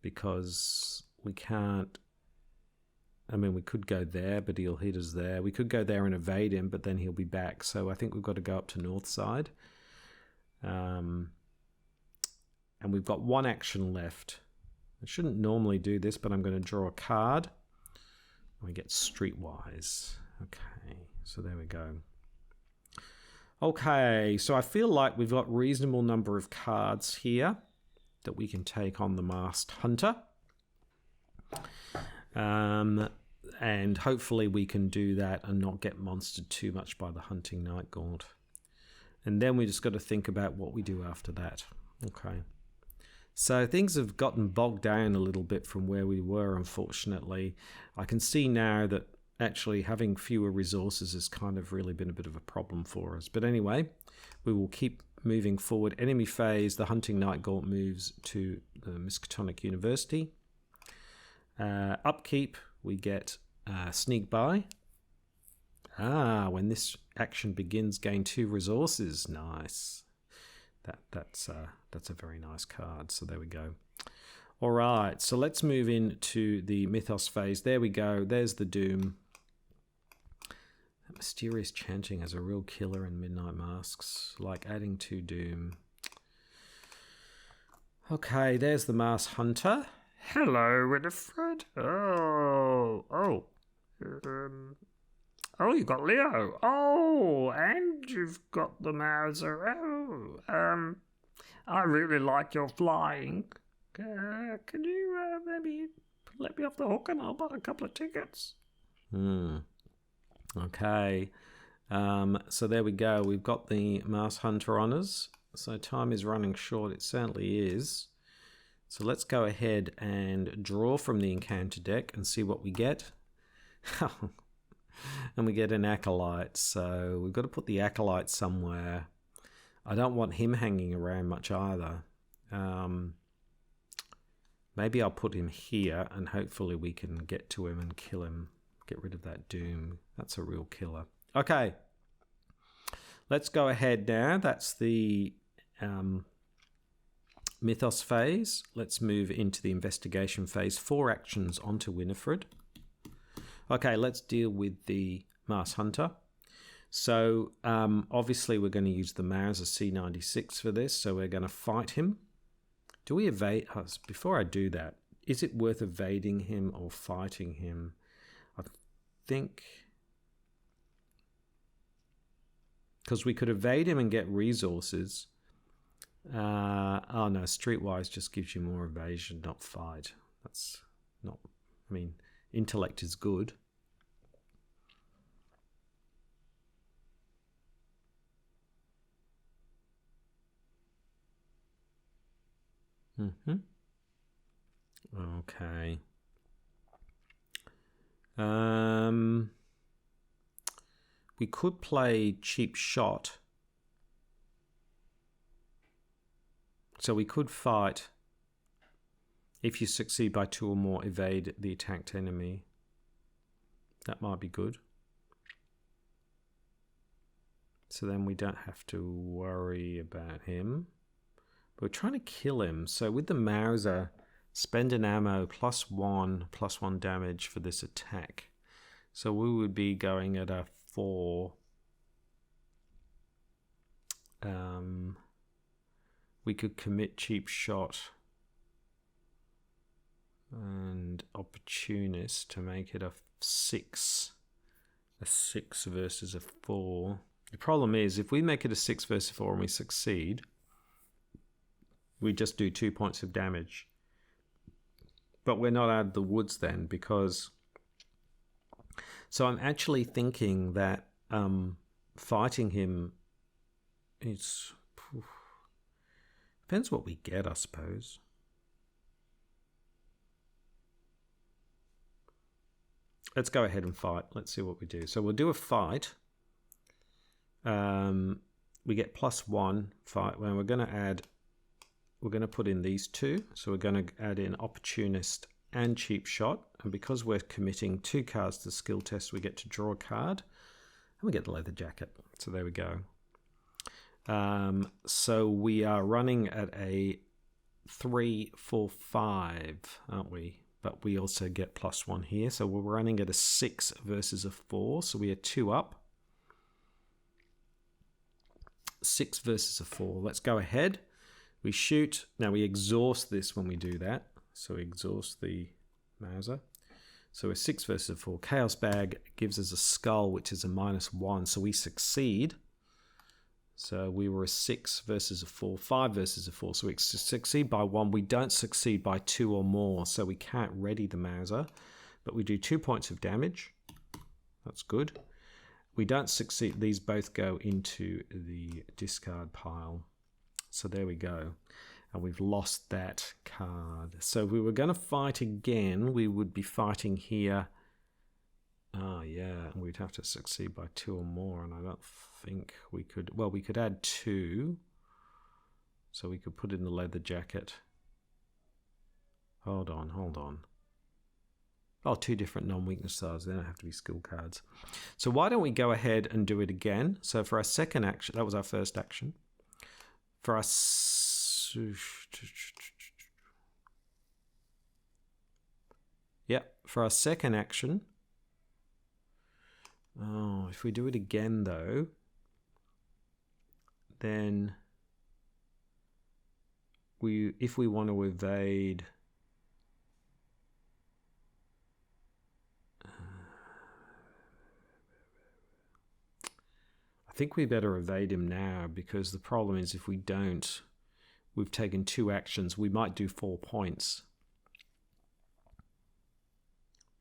because we can't... I mean, we could go there, but he'll hit us there. We could go there and evade him, but then he'll be back. So I think we've got to go up to north side. And we've got 1 action left. I shouldn't normally do this, but I'm going to draw a card. We get Streetwise. Okay, so there we go. Okay, so I feel like we've got reasonable number of cards here that we can take on the Masked Hunter. And hopefully we can do that and not get monstered too much by the Hunting Night Gaunt. And then we just got to think about what we do after that. Okay. So things have gotten bogged down a little bit from where we were, unfortunately. I can see now that actually having fewer resources has kind of really been a bit of a problem for us. But anyway, we will keep moving forward. Enemy phase, the Hunting Night Gaunt moves to the Miskatonic University. Upkeep, we get Sneak By. When this action begins, gain 2 resources. Nice. That's a very nice card. So there we go. All right, so let's move into the Mythos phase. There we go. There's the Doom. That mysterious chanting as a real killer in Midnight Masks, like adding to Doom. Okay, there's the Mars Hunter. Hello, Winnifred. Oh, you got Leo. Oh, and you've got the Mauser. Oh, I really like your flying. Can you maybe let me off the hook and I'll buy a couple of tickets? Okay. So there we go. We've got the Mars Hunter on us. So time is running short. It certainly is. So let's go ahead and draw from the encounter deck and see what we get. And we get an Acolyte. So we've got to put the Acolyte somewhere. I don't want him hanging around much either. Maybe I'll put him here and hopefully we can get to him and kill him. Get rid of that Doom. That's a real killer. Okay. Let's go ahead now. That's the Mythos phase. Let's move into the investigation phase. 4 actions onto Winnifred. Okay, let's deal with the Mars Hunter. So obviously we're going to use the Mauser C96 for this. So we're going to fight him. Do we evade? Before I do that, is it worth evading him or fighting him? I think because we could evade him and get resources. Oh no, Streetwise just gives you more evasion, not fight. That's not, I mean, intellect is good. Okay. We could play cheap shot. So we could fight. If you succeed by 2 or more, evade the attacked enemy. That might be good. So then we don't have to worry about him. But we're trying to kill him. So with the Mauser, spend an ammo +1 damage for this attack. So we would be going at a 4. We could commit cheap shot and opportunist to make it a 6. A 6 versus a 4. The problem is if we make it a 6 versus 4 and we succeed, we just do 2 points of damage. But we're not out of the woods then because... So I'm actually thinking that fighting him is... Depends what we get, I suppose. Let's go ahead and fight. Let's see what we do. So we'll do a fight. We get +1 fight. When we're going to add... We're going to put in these 2. So we're going to add in Opportunist and Cheap Shot. And because we're committing 2 cards to the skill test, we get to draw a card. And we get the Leather Jacket. So there we go. So we are running at a 3, 4, 5, aren't we? But we also get +1 here. So we're running at a 6 versus a 4. So we are 2 up. 6 versus a 4. Let's go ahead. We shoot. Now we exhaust this when we do that. So we exhaust the Mauser. So we're 6 versus a 4. Chaos Bag gives us a skull, which is a -1. So we succeed. So we were a 6 versus a 4, 5 versus a 4. So we succeed by 1. We don't succeed by 2 or more. So we can't ready the Mauser. But we do 2 points of damage. That's good. we don't succeed. These both go into the discard pile. So there we go. And we've lost that card. So if we were going to fight again, we would be fighting here. Oh, yeah. And we'd have to succeed by 2 or more. And I don't think we could. Well, we could add 2. So we could put in the leather jacket. Hold on. Oh, 2 different non-weakness styles. They don't have to be skill cards. So why don't we go ahead and do it again? So for our second action, that was our first action. For our for our second action. Oh, if we do it again though, then if we want to evade, I think we better evade him now, because the problem is if we don't, we've taken 2 actions. We might do 4 points.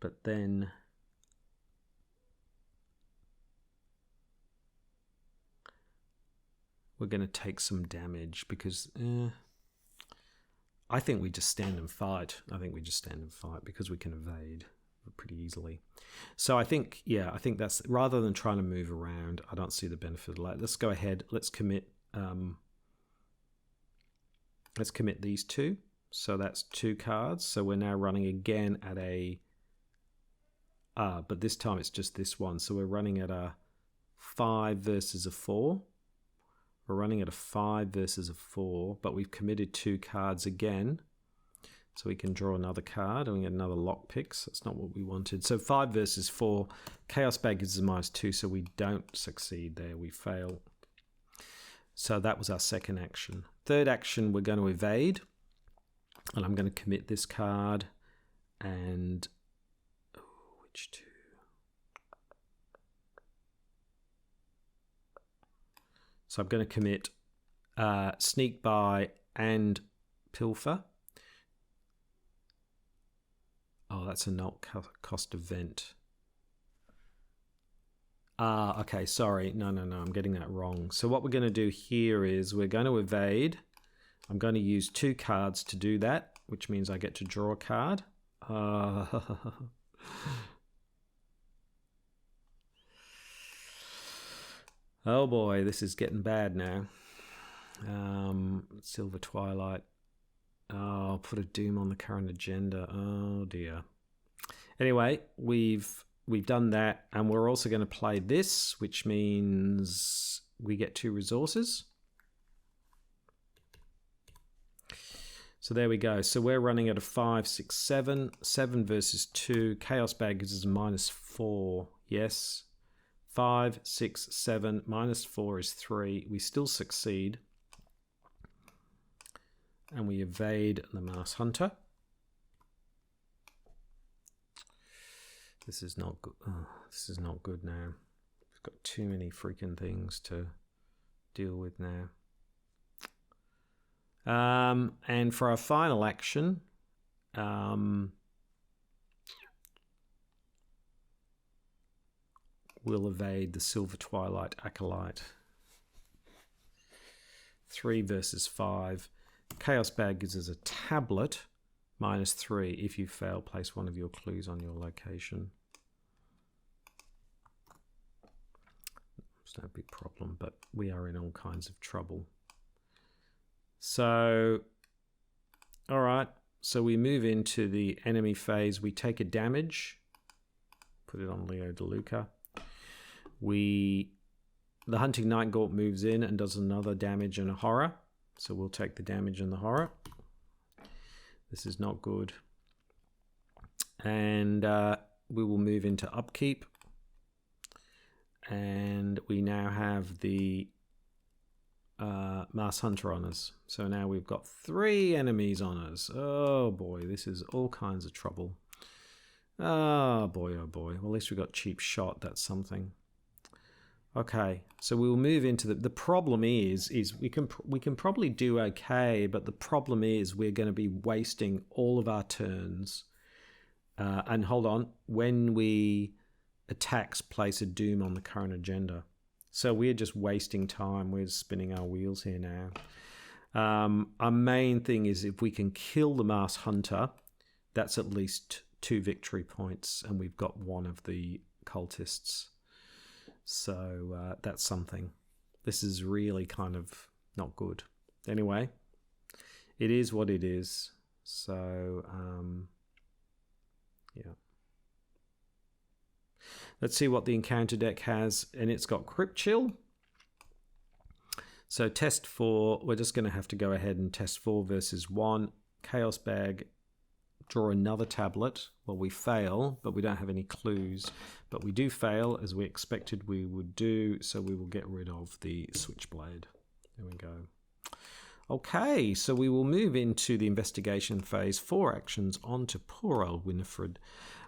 But then we're going to take some damage because I think we just stand and fight. Because we can evade pretty easily. So I think that's, rather than trying to move around, I don't see the benefit of that. Let's go ahead. Let's commit these 2. So that's 2 cards. So we're now running again at a but this time it's just this one. So we're running at a 5 versus a 4. We're running at a 5 versus a 4, but we've committed 2 cards again. So we can draw another card and we get another lockpick. So that's not what we wanted. So 5 versus 4. Chaos Bag gives us a -2, so we don't succeed there. We fail. So that was our second action. Third action, we're going to evade. And I'm going to commit this card. And which 2? So I'm going to commit Sneak By and Pilfer. Oh, that's a not cost event. Okay, sorry. No, I'm getting that wrong. So what we're going to do here is we're going to evade. I'm going to use 2 cards to do that, which means I get to draw a card. Oh boy, this is getting bad now. Silver Twilight. Oh, I'll put a Doom on the current agenda. Oh dear. Anyway, we've done that, and we're also going to play this, which means we get 2 resources. So there we go. So we're running at a 5, 6, 7. 7 versus 2. Chaos Bag gives us -4. Yes. 5, 6, 7. -4 is 3. We still succeed. And we evade the Mass Hunter. This is not good. Oh, this is not good now. We've got too many freaking things to deal with now. And for our final action, we'll evade the Silver Twilight Acolyte. 3 versus 5. Chaos Bag gives us a tablet, -3. If you fail, place one of your clues on your location. It's no big problem, but we are in all kinds of trouble. So, all right. So we move into the enemy phase. We take a damage. Put it on Leo DeLuca. The Hunting Night Gaunt moves in and does another damage and a horror. So we'll take the damage and the horror. This is not good. And we will move into upkeep. And we now have the Mass Hunter on us. So now we've got 3 enemies on us. Oh boy, this is all kinds of trouble. Oh boy, oh boy. Well, at least we got Cheap Shot. That's something. Okay, so we will move into the problem is we can probably do okay, but the problem is we're going to be wasting all of our turns. And hold on, when we attacks place a doom on the current agenda. So we're just wasting time. We're spinning our wheels here now. Our main thing is if we can kill the Mass Hunter, that's at least 2 victory points, and we've got one of the cultists. So that's something. This is really kind of not good. Anyway, it is what it is. So, yeah. Let's see what the encounter deck has. And it's got Crypt Chill. So test 4, we're just going to have to go ahead and test 4 versus 1. Chaos Bag, draw another tablet. Well, we fail, but we don't have any clues. But we do fail, as we expected we would do. So we will get rid of the Switchblade. There we go. Okay, so we will move into the investigation phase. 4 actions on to poor old Winnifred.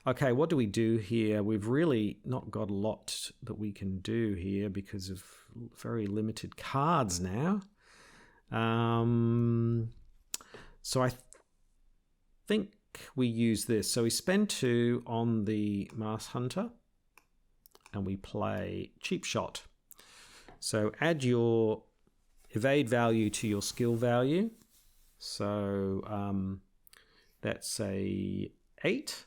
Okay, what do we do here? We've really not got a lot that we can do here because of very limited cards now. So I think we use this. So we spend 2 on the Mass Hunter and we play Cheap Shot. So add your evade value to your skill value. So that's a 8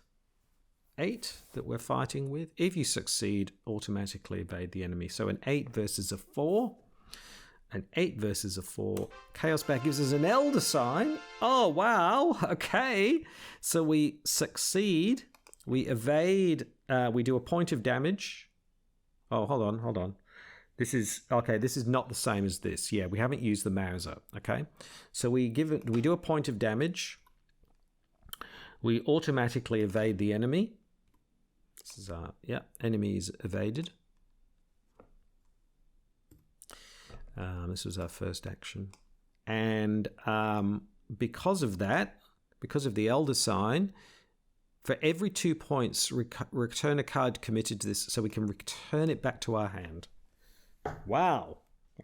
that we're fighting with. If you succeed, automatically evade the enemy. So an 8 versus a 4. An 8 versus a 4. Chaos Bag gives us an Elder Sign. Oh, wow. Okay. So we succeed. We evade. We do a point of damage. Oh, hold on. This is not the same as this. Yeah, we haven't used the Mauser. Okay. So we do a point of damage. We automatically evade the enemy. This is enemy is evaded. This was our first action. And because of that, because of the Elder Sign, for every 2 points, return a card committed to this, so we can return it back to our hand. Wow.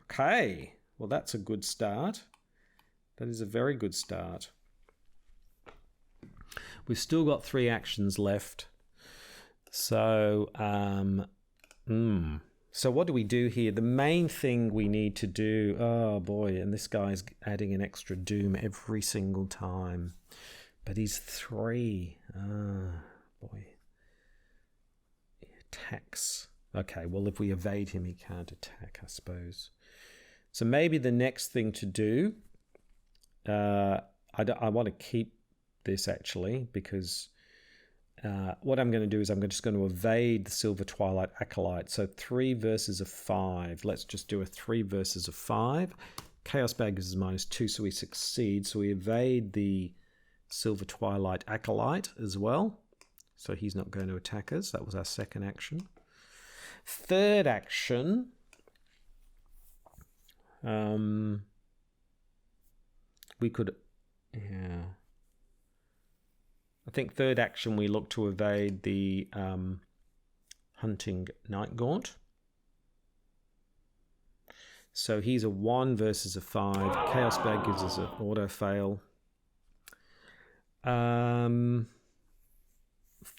Okay. Well, that's a good start. That is a very good start. We've still got 3 actions left. So, So what do we do here? The main thing we need to do... Oh, boy. And this guy's adding an extra doom every single time. But he's 3. Boy. He attacks. Okay, well, if we evade him, he can't attack, I suppose. So maybe the next thing to do... I want to keep this, actually, because... what I'm going to do is I'm just going to evade the Silver Twilight Acolyte. So 3 versus a 5. Let's just do a 3 versus a 5. Chaos Bag gives us -2, so we succeed. So we evade the Silver Twilight Acolyte as well. So he's not going to attack us. That was our second action. Third action. We could... Yeah... I think third action we look to evade the Hunting Night Gaunt. So he's a 1 versus a 5. Chaos Bag gives us an auto fail.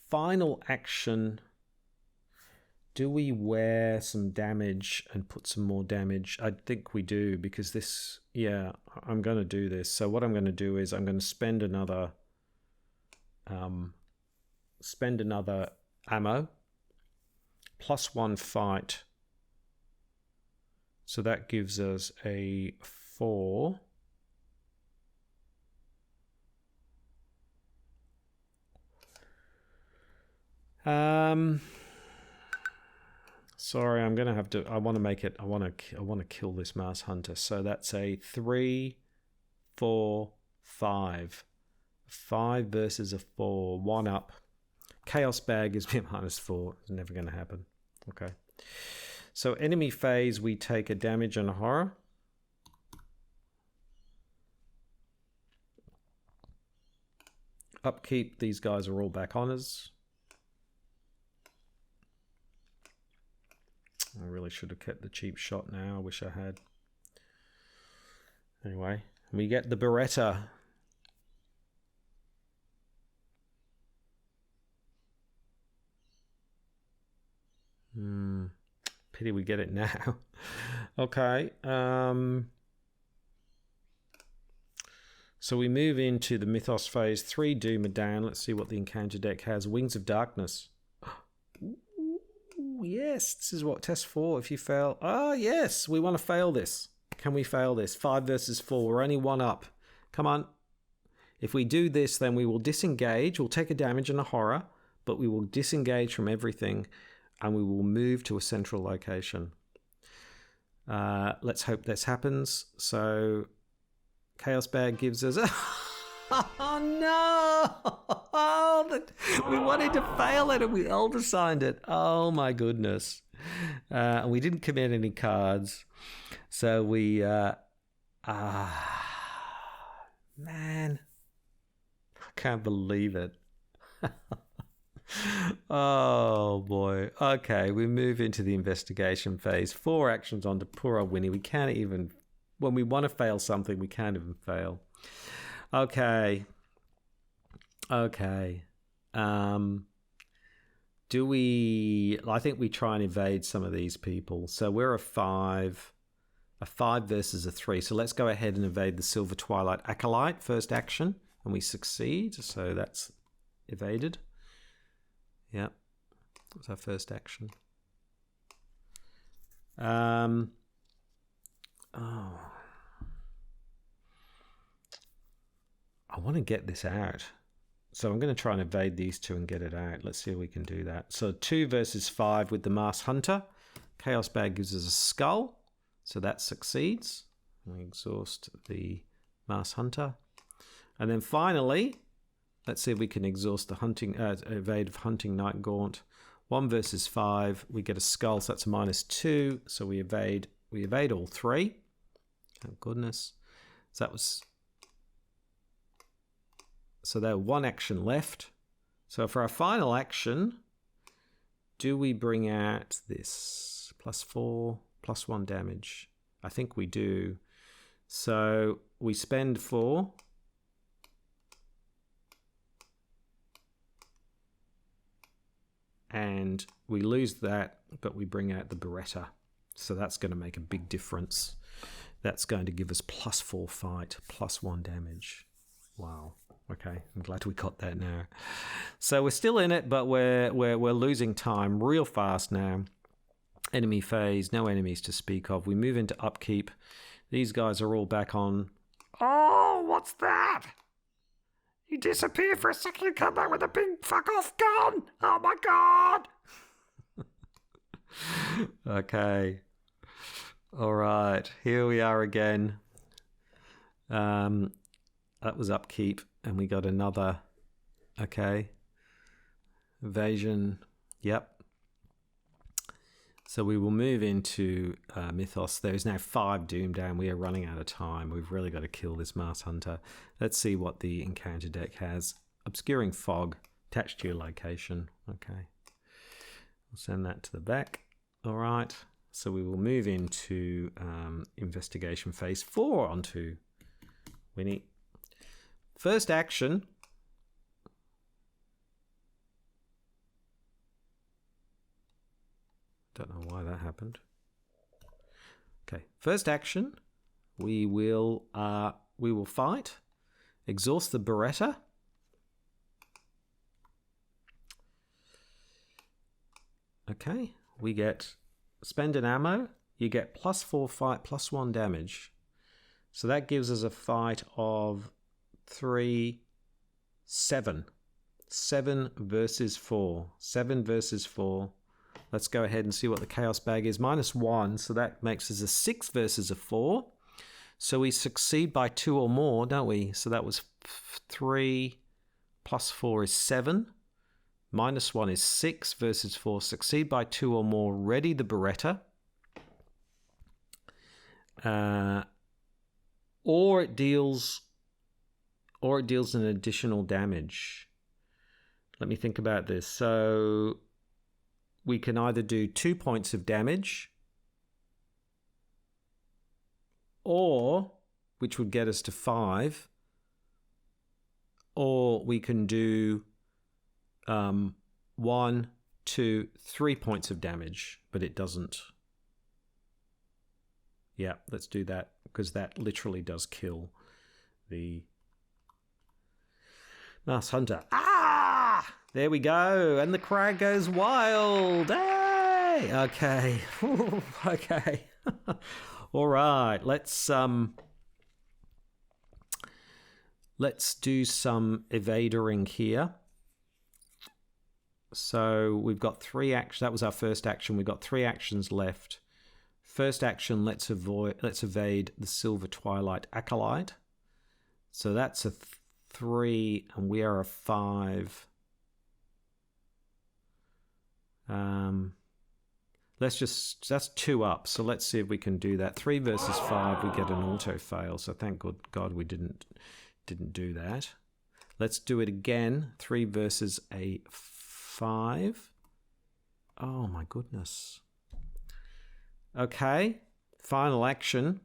Final action. Do we wear some damage and put some more damage? I think we do, because this... Yeah, I'm going to do this. So what I'm going to do is I'm going to spend another ammo, +1 fight, so that gives us a 4. Sorry, I'm gonna have to. I want to make it. I want to kill this Mass Hunter. So that's a 3, 4, 5. 5 versus a 4, 1 up. Chaos Bag is -4. It's never going to happen. Okay. So enemy phase, we take a damage and a horror. Upkeep, these guys are all back on us. I really should have kept the cheap shot now. I wish I had. Anyway, we get the Beretta. Pity we get it now. Okay. So we move into the Mythos phase. 3 Doom are down. Let's see what the encounter deck has. Wings of Darkness. Ooh, yes, this is what test 4. If you fail. Oh, yes, we want to fail this. Can we fail this? 5 versus 4. We're only 1 up. Come on. If we do this, then we will disengage. We'll take a damage and a horror, but we will disengage from everything, and we will move to a central location. Let's hope this happens. So, Chaos Bag gives us... Oh, no! We wanted to fail it, and we Elder signed it. Oh, my goodness. And we didn't commit any cards. So we... man... I can't believe it. Oh boy. Okay, we move into the investigation phase. 4 actions on to poor old Winnie. We can't even, when we want to fail something, we can't even fail. Okay. Do we, I think we try and evade some of these people. So we're a 5 versus a 3. So let's go ahead and evade the Silver Twilight Acolyte, first action. And we succeed, so that's evaded. Yep, that's our first action. I want to get this out. So I'm going to try and evade these 2 and get it out. Let's see if we can do that. So 2 versus 5 with the Masked Hunter. Chaos Bag gives us a skull, so that succeeds. We exhaust the Masked Hunter. And then finally, let's see if we can exhaust the evade of Hunting Night Gaunt. 1 versus 5, we get a skull, so that's a -2. So we evade all 3. Thank goodness. So that was... So there 1 action left. So for our final action, do we bring out this +4, +1 damage? I think we do. So we spend 4. And we lose that, but we bring out the Beretta. So that's going to make a big difference. That's going to give us +4 fight, +1 damage. Wow. Okay, I'm glad we got that now. So we're still in it, but we're losing time real fast now. Enemy phase, no enemies to speak of. We move into upkeep. These guys are all back on. Oh, what's that? You disappear for a second, you come back with a big fuck-off gun! Oh my god! Okay. Alright, here we are again. That was upkeep, and we got another. Okay. Evasion. Yep. So we will move into Mythos. There is now 5 Doom down. We are running out of time. We've really got to kill this Masked Hunter. Let's see what the encounter deck has. Obscuring Fog, attached to your location. Okay. We'll send that to the back. All right. So we will move into investigation phase 4 onto Winnie. First action. Don't know why that happened. Okay, first action, we will fight, exhaust the Beretta. Okay, we get spend an ammo. You get +4 fight, +1 damage. So that gives us a fight of 3, 7. 7 versus 4. 7 versus 4. Let's go ahead and see what the Chaos Bag is. -1, so that makes us a 6 versus a 4. So we succeed by 2 or more, don't we? So that was 3 plus 4 is 7. -1 is 6 versus 4. Succeed by 2 or more. Ready the Beretta. Or it deals an additional damage. Let me think about this. So we can either do 2 points of damage, or, which would get us to 5, or we can do 1 2, 3 points of damage, but it doesn't. Yeah, let's do that, because that literally does kill the Masked Hunter. Ah! There we go. And the crowd goes wild. Hey! Okay. Ooh, okay. All right. Let's do some evadering here. So we've got 3 actions. That was our first action. We've got 3 actions left. First action, let's evade the Silver Twilight Acolyte. So that's a 3, and we are a 5. That's 2 up. So let's see if we can do that. 3 versus 5, we get an auto fail. So thank God we didn't do that. Let's do it again. 3 versus a 5. Oh my goodness. Okay, final action.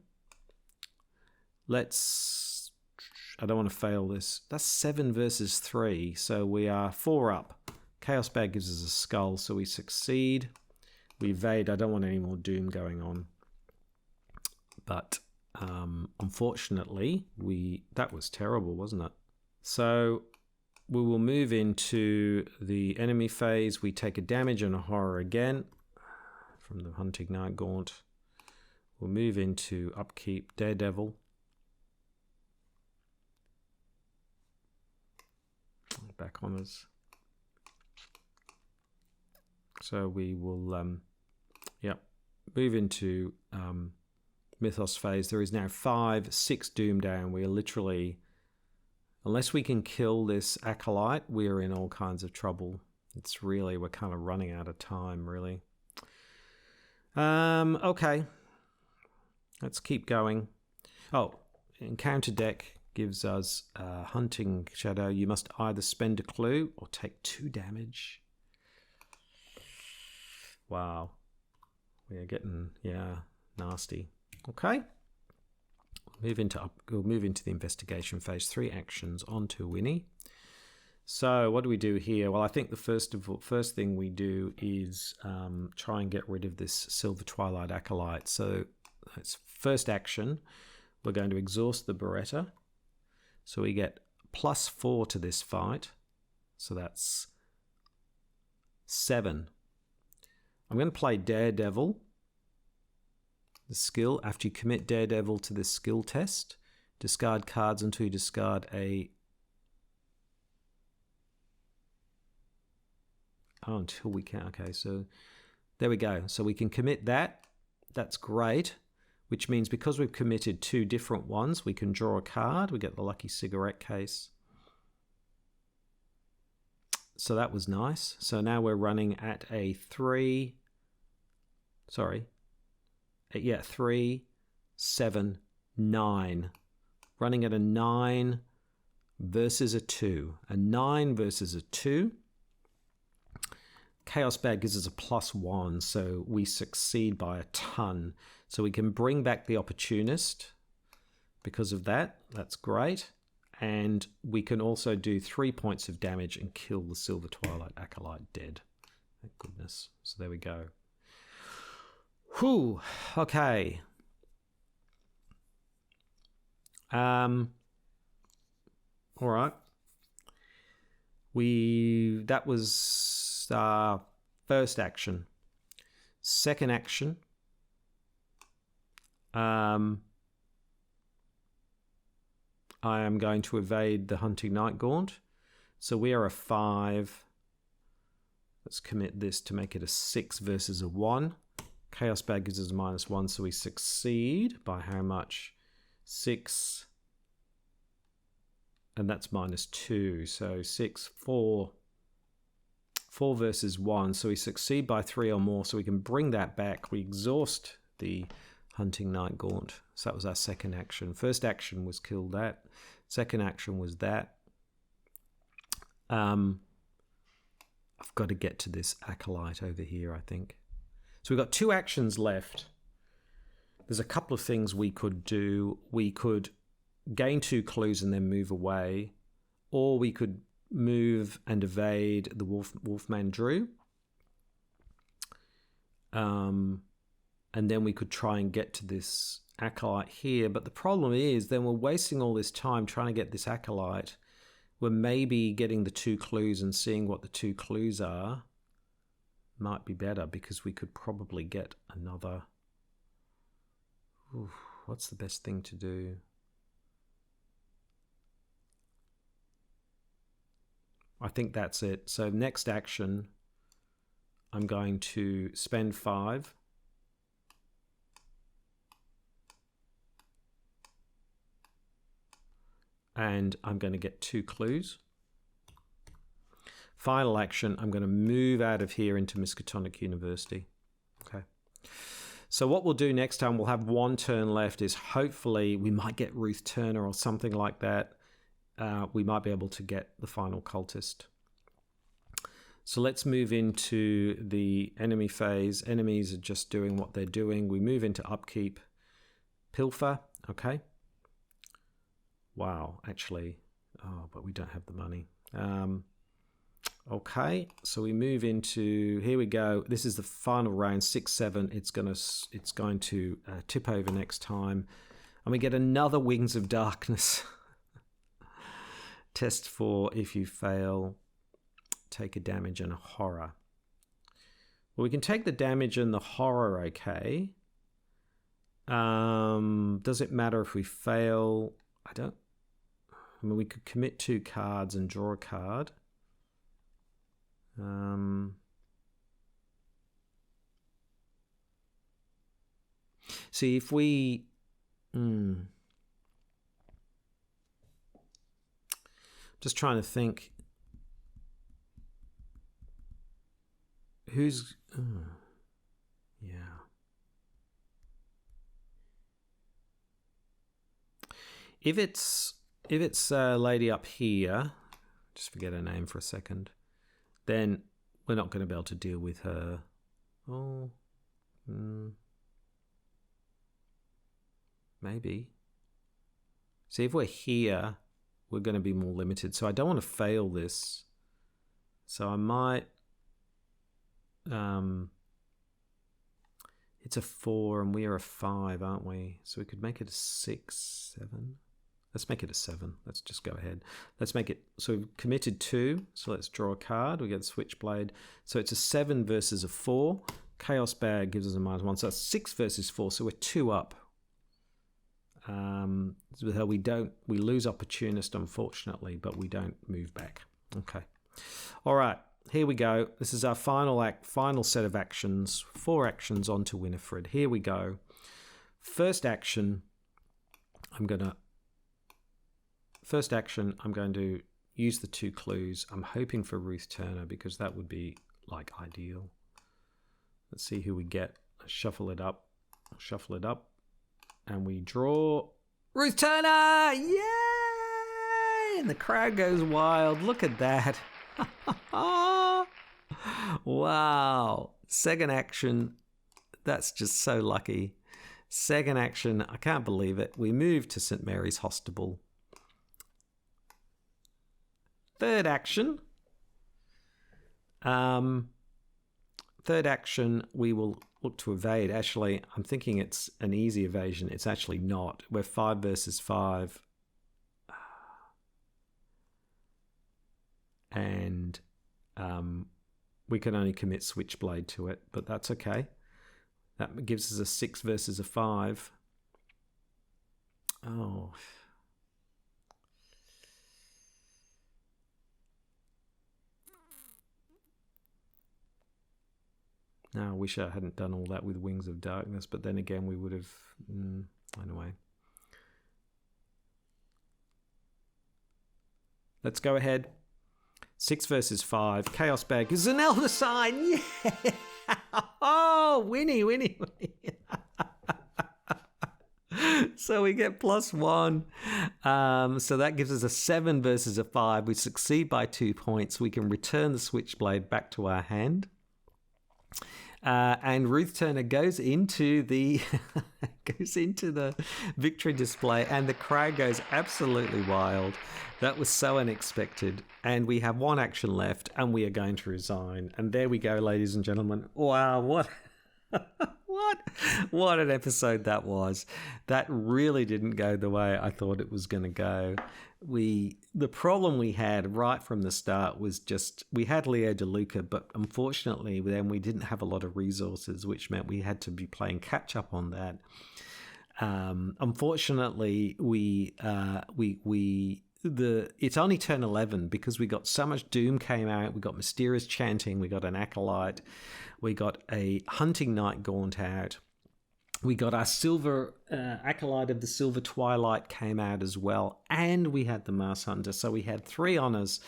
I don't want to fail this. That's 7 versus 3, so we are 4 up. Chaos Bag gives us a skull, so we succeed. We evade. I don't want any more doom going on. But unfortunately, that was terrible, wasn't it? So we will move into the enemy phase. We take a damage and a horror again from the Hunting Knight Gaunt. We'll move into upkeep Daredevil. Back on us. So we will move into Mythos phase. There is now 5, 6 doom down. We are literally, unless we can kill this Acolyte, we are in all kinds of trouble. We're kind of running out of time, really. Okay. Let's keep going. Oh, encounter deck gives us Hunting Shadow. You must either spend a clue or take 2 damage. Wow. We are getting, nasty. Okay. We'll move into the investigation phase. 3 actions onto Winnie. So what do we do here? Well, I think the first thing we do is try and get rid of this Silver Twilight Acolyte. So it's first action. We're going to exhaust the Beretta. So we get +4 to this fight. So that's 7. I'm going to play Daredevil. The skill, after you commit Daredevil to this skill test, discard cards until you discard a... Oh, until we can... Okay, so there we go. So we can commit that. That's great. Which means because we've committed 2 different ones, we can draw a card. We get the lucky cigarette case. So that was nice. So now we're running at a 3, 7, 9. Running at a 9 versus a 2. A 9 versus a 2. Chaos Bag gives us a +1, so we succeed by a ton. So we can bring back the Opportunist because of that. That's great. And we can also do 3 points of damage and kill the Silver Twilight Acolyte dead. Thank goodness. So there we go. Whew. Okay. All right. That was our first action. Second action. I am going to evade the Hunting Knight Gaunt. So we are a 5. Let's commit this to make it a 6 versus a 1. Chaos Bag gives us -1, so we succeed by how much? 6. And that's -2. So 6, 4. 4 versus 1. So we succeed by 3 or more. So we can bring that back. We exhaust the Hunting Knight Gaunt. So that was our second action. First action was kill that. Second action was that. I've got to get to this Acolyte over here, I think. So we've got 2 actions left. There's a couple of things we could do. We could gain 2 clues and then move away. Or we could move and evade the Wolfman Drew. And then we could try and get to this acolyte here. But the problem is then we're wasting all this time trying to get this acolyte. We're maybe getting the 2 clues and seeing what the 2 clues are might be better, because we could probably get another. Ooh, what's the best thing to do? I think that's it. So next action, I'm going to spend 5. And I'm going to get 2 clues. Final action, I'm going to move out of here into Miskatonic University. Okay. So what we'll do next time, we'll have 1 turn left, is hopefully we might get Ruth Turner or something like that. We might be able to get the final cultist. So let's move into the enemy phase. Enemies are just doing what they're doing. We move into upkeep. Pilfer, okay. Wow, actually, but we don't have the money. Okay, so we move into, here we go. This is the final round, 6-7. It's going to tip over next time. And we get another Wings of Darkness. Test 4, if you fail, take a damage and a horror. Well, we can take the damage and the horror, okay. Does it matter if we fail? I mean, we could commit 2 cards and draw a card. See, if we... Just trying to think. Who's... yeah. If it's a lady up here, just forget her name for a second, then we're not going to be able to deal with her. Oh, maybe. See, if we're here, we're going to be more limited. So I don't want to fail this. So I might... it's a 4 and we are a 5, aren't we? So we could make it a 6, 7. Let's make it a 7. Let's just go ahead. Let's make it... So we've committed 2. So let's draw a card. We get Switchblade. So it's a 7 versus a 4. Chaos Bag gives us a -1. So that's 6 versus 4. So we're 2 up. We lose Opportunist, unfortunately, but we don't move back. Okay. All right. Here we go. This is our final set of actions. 4 actions onto Winnifred. Here we go. First action, I'm going to use the 2 clues. I'm hoping for Ruth Turner because that would be like ideal. Let's see who we get. Shuffle it up. And we draw Ruth Turner! Yay! And the crowd goes wild. Look at that. Wow. Second action. That's just so lucky. Second action. I can't believe it. We move to St. Mary's Hospital. Third action. We will look to evade. Actually, I'm thinking it's an easy evasion. It's actually not. We're 5 versus 5. And we can only commit Switchblade to it, but that's okay. That gives us a 6 versus a 5. Oh. Now, I wish I hadn't done all that with Wings of Darkness, but then again, we would have... anyway. Let's go ahead. 6 versus 5. Chaos Bag is an Elder Sign. Yeah! Oh, Winnie. So we get +1. So that gives us a 7 versus a 5. We succeed by 2 points. We can return the Switchblade back to our hand. And Ruth Turner goes into the victory display, and the crowd goes absolutely wild. That was so unexpected. And we have 1 action left, and we are going to resign. And there we go, ladies and gentlemen. Wow, what What? What an episode that was. That really didn't go the way I thought it was going to go. The problem we had right from the start was just we had Leo DeLuca, but unfortunately then we didn't have a lot of resources, which meant we had to be playing catch up on that. Unfortunately, it's only turn 11 because we got so much Doom came out. We got Mysterious Chanting. We got an Acolyte. We got a Hunting Night Gaunt out. We got our Silver Acolyte of the Silver Twilight came out as well. And we had the Mars Hunter. So we had 3 honors.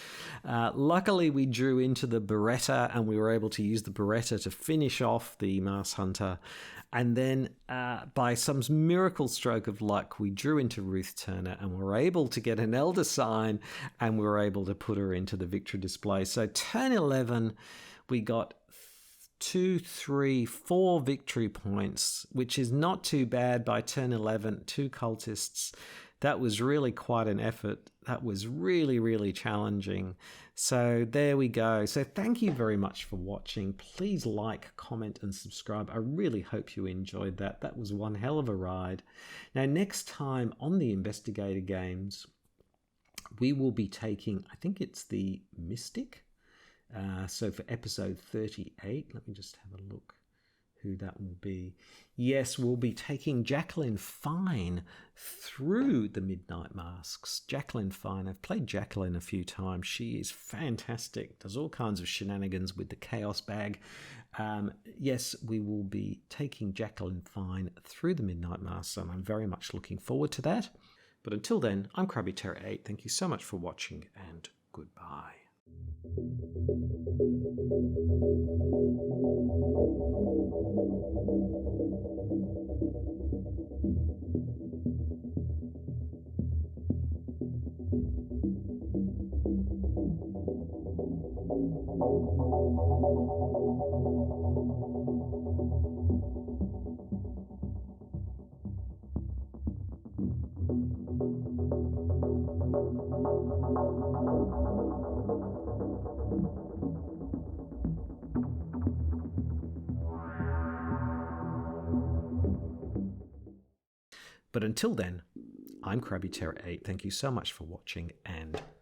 Luckily, we drew into the Beretta and we were able to use the Beretta to finish off the Mars Hunter. And then by some miracle stroke of luck, we drew into Ruth Turner and were able to get an Elder Sign and we were able to put her into the victory display. So turn 11, we got 2, 3, 4 victory points, which is not too bad by turn 11, 2 cultists. That was really quite an effort. That was really, really challenging. So there we go. So thank you very much for watching. Please like, comment, and subscribe. I really hope you enjoyed that. That was one hell of a ride. Now, next time on the Investigator Games, we will be taking, I think it's the Mystic. So for episode 38, let me just have a look who that will be. Yes, we'll be taking Jacqueline Fine through the Midnight Masks. Jacqueline Fine, I've played Jacqueline a few times. She is fantastic, does all kinds of shenanigans with the Chaos Bag. Yes, we will be taking Jacqueline Fine through the Midnight Masks, and I'm very much looking forward to that. But until then, I'm Krabby Terror 8. Thank you so much for watching, and goodbye. But until then, I'm Krabby Terror 8. Thank you so much for watching, and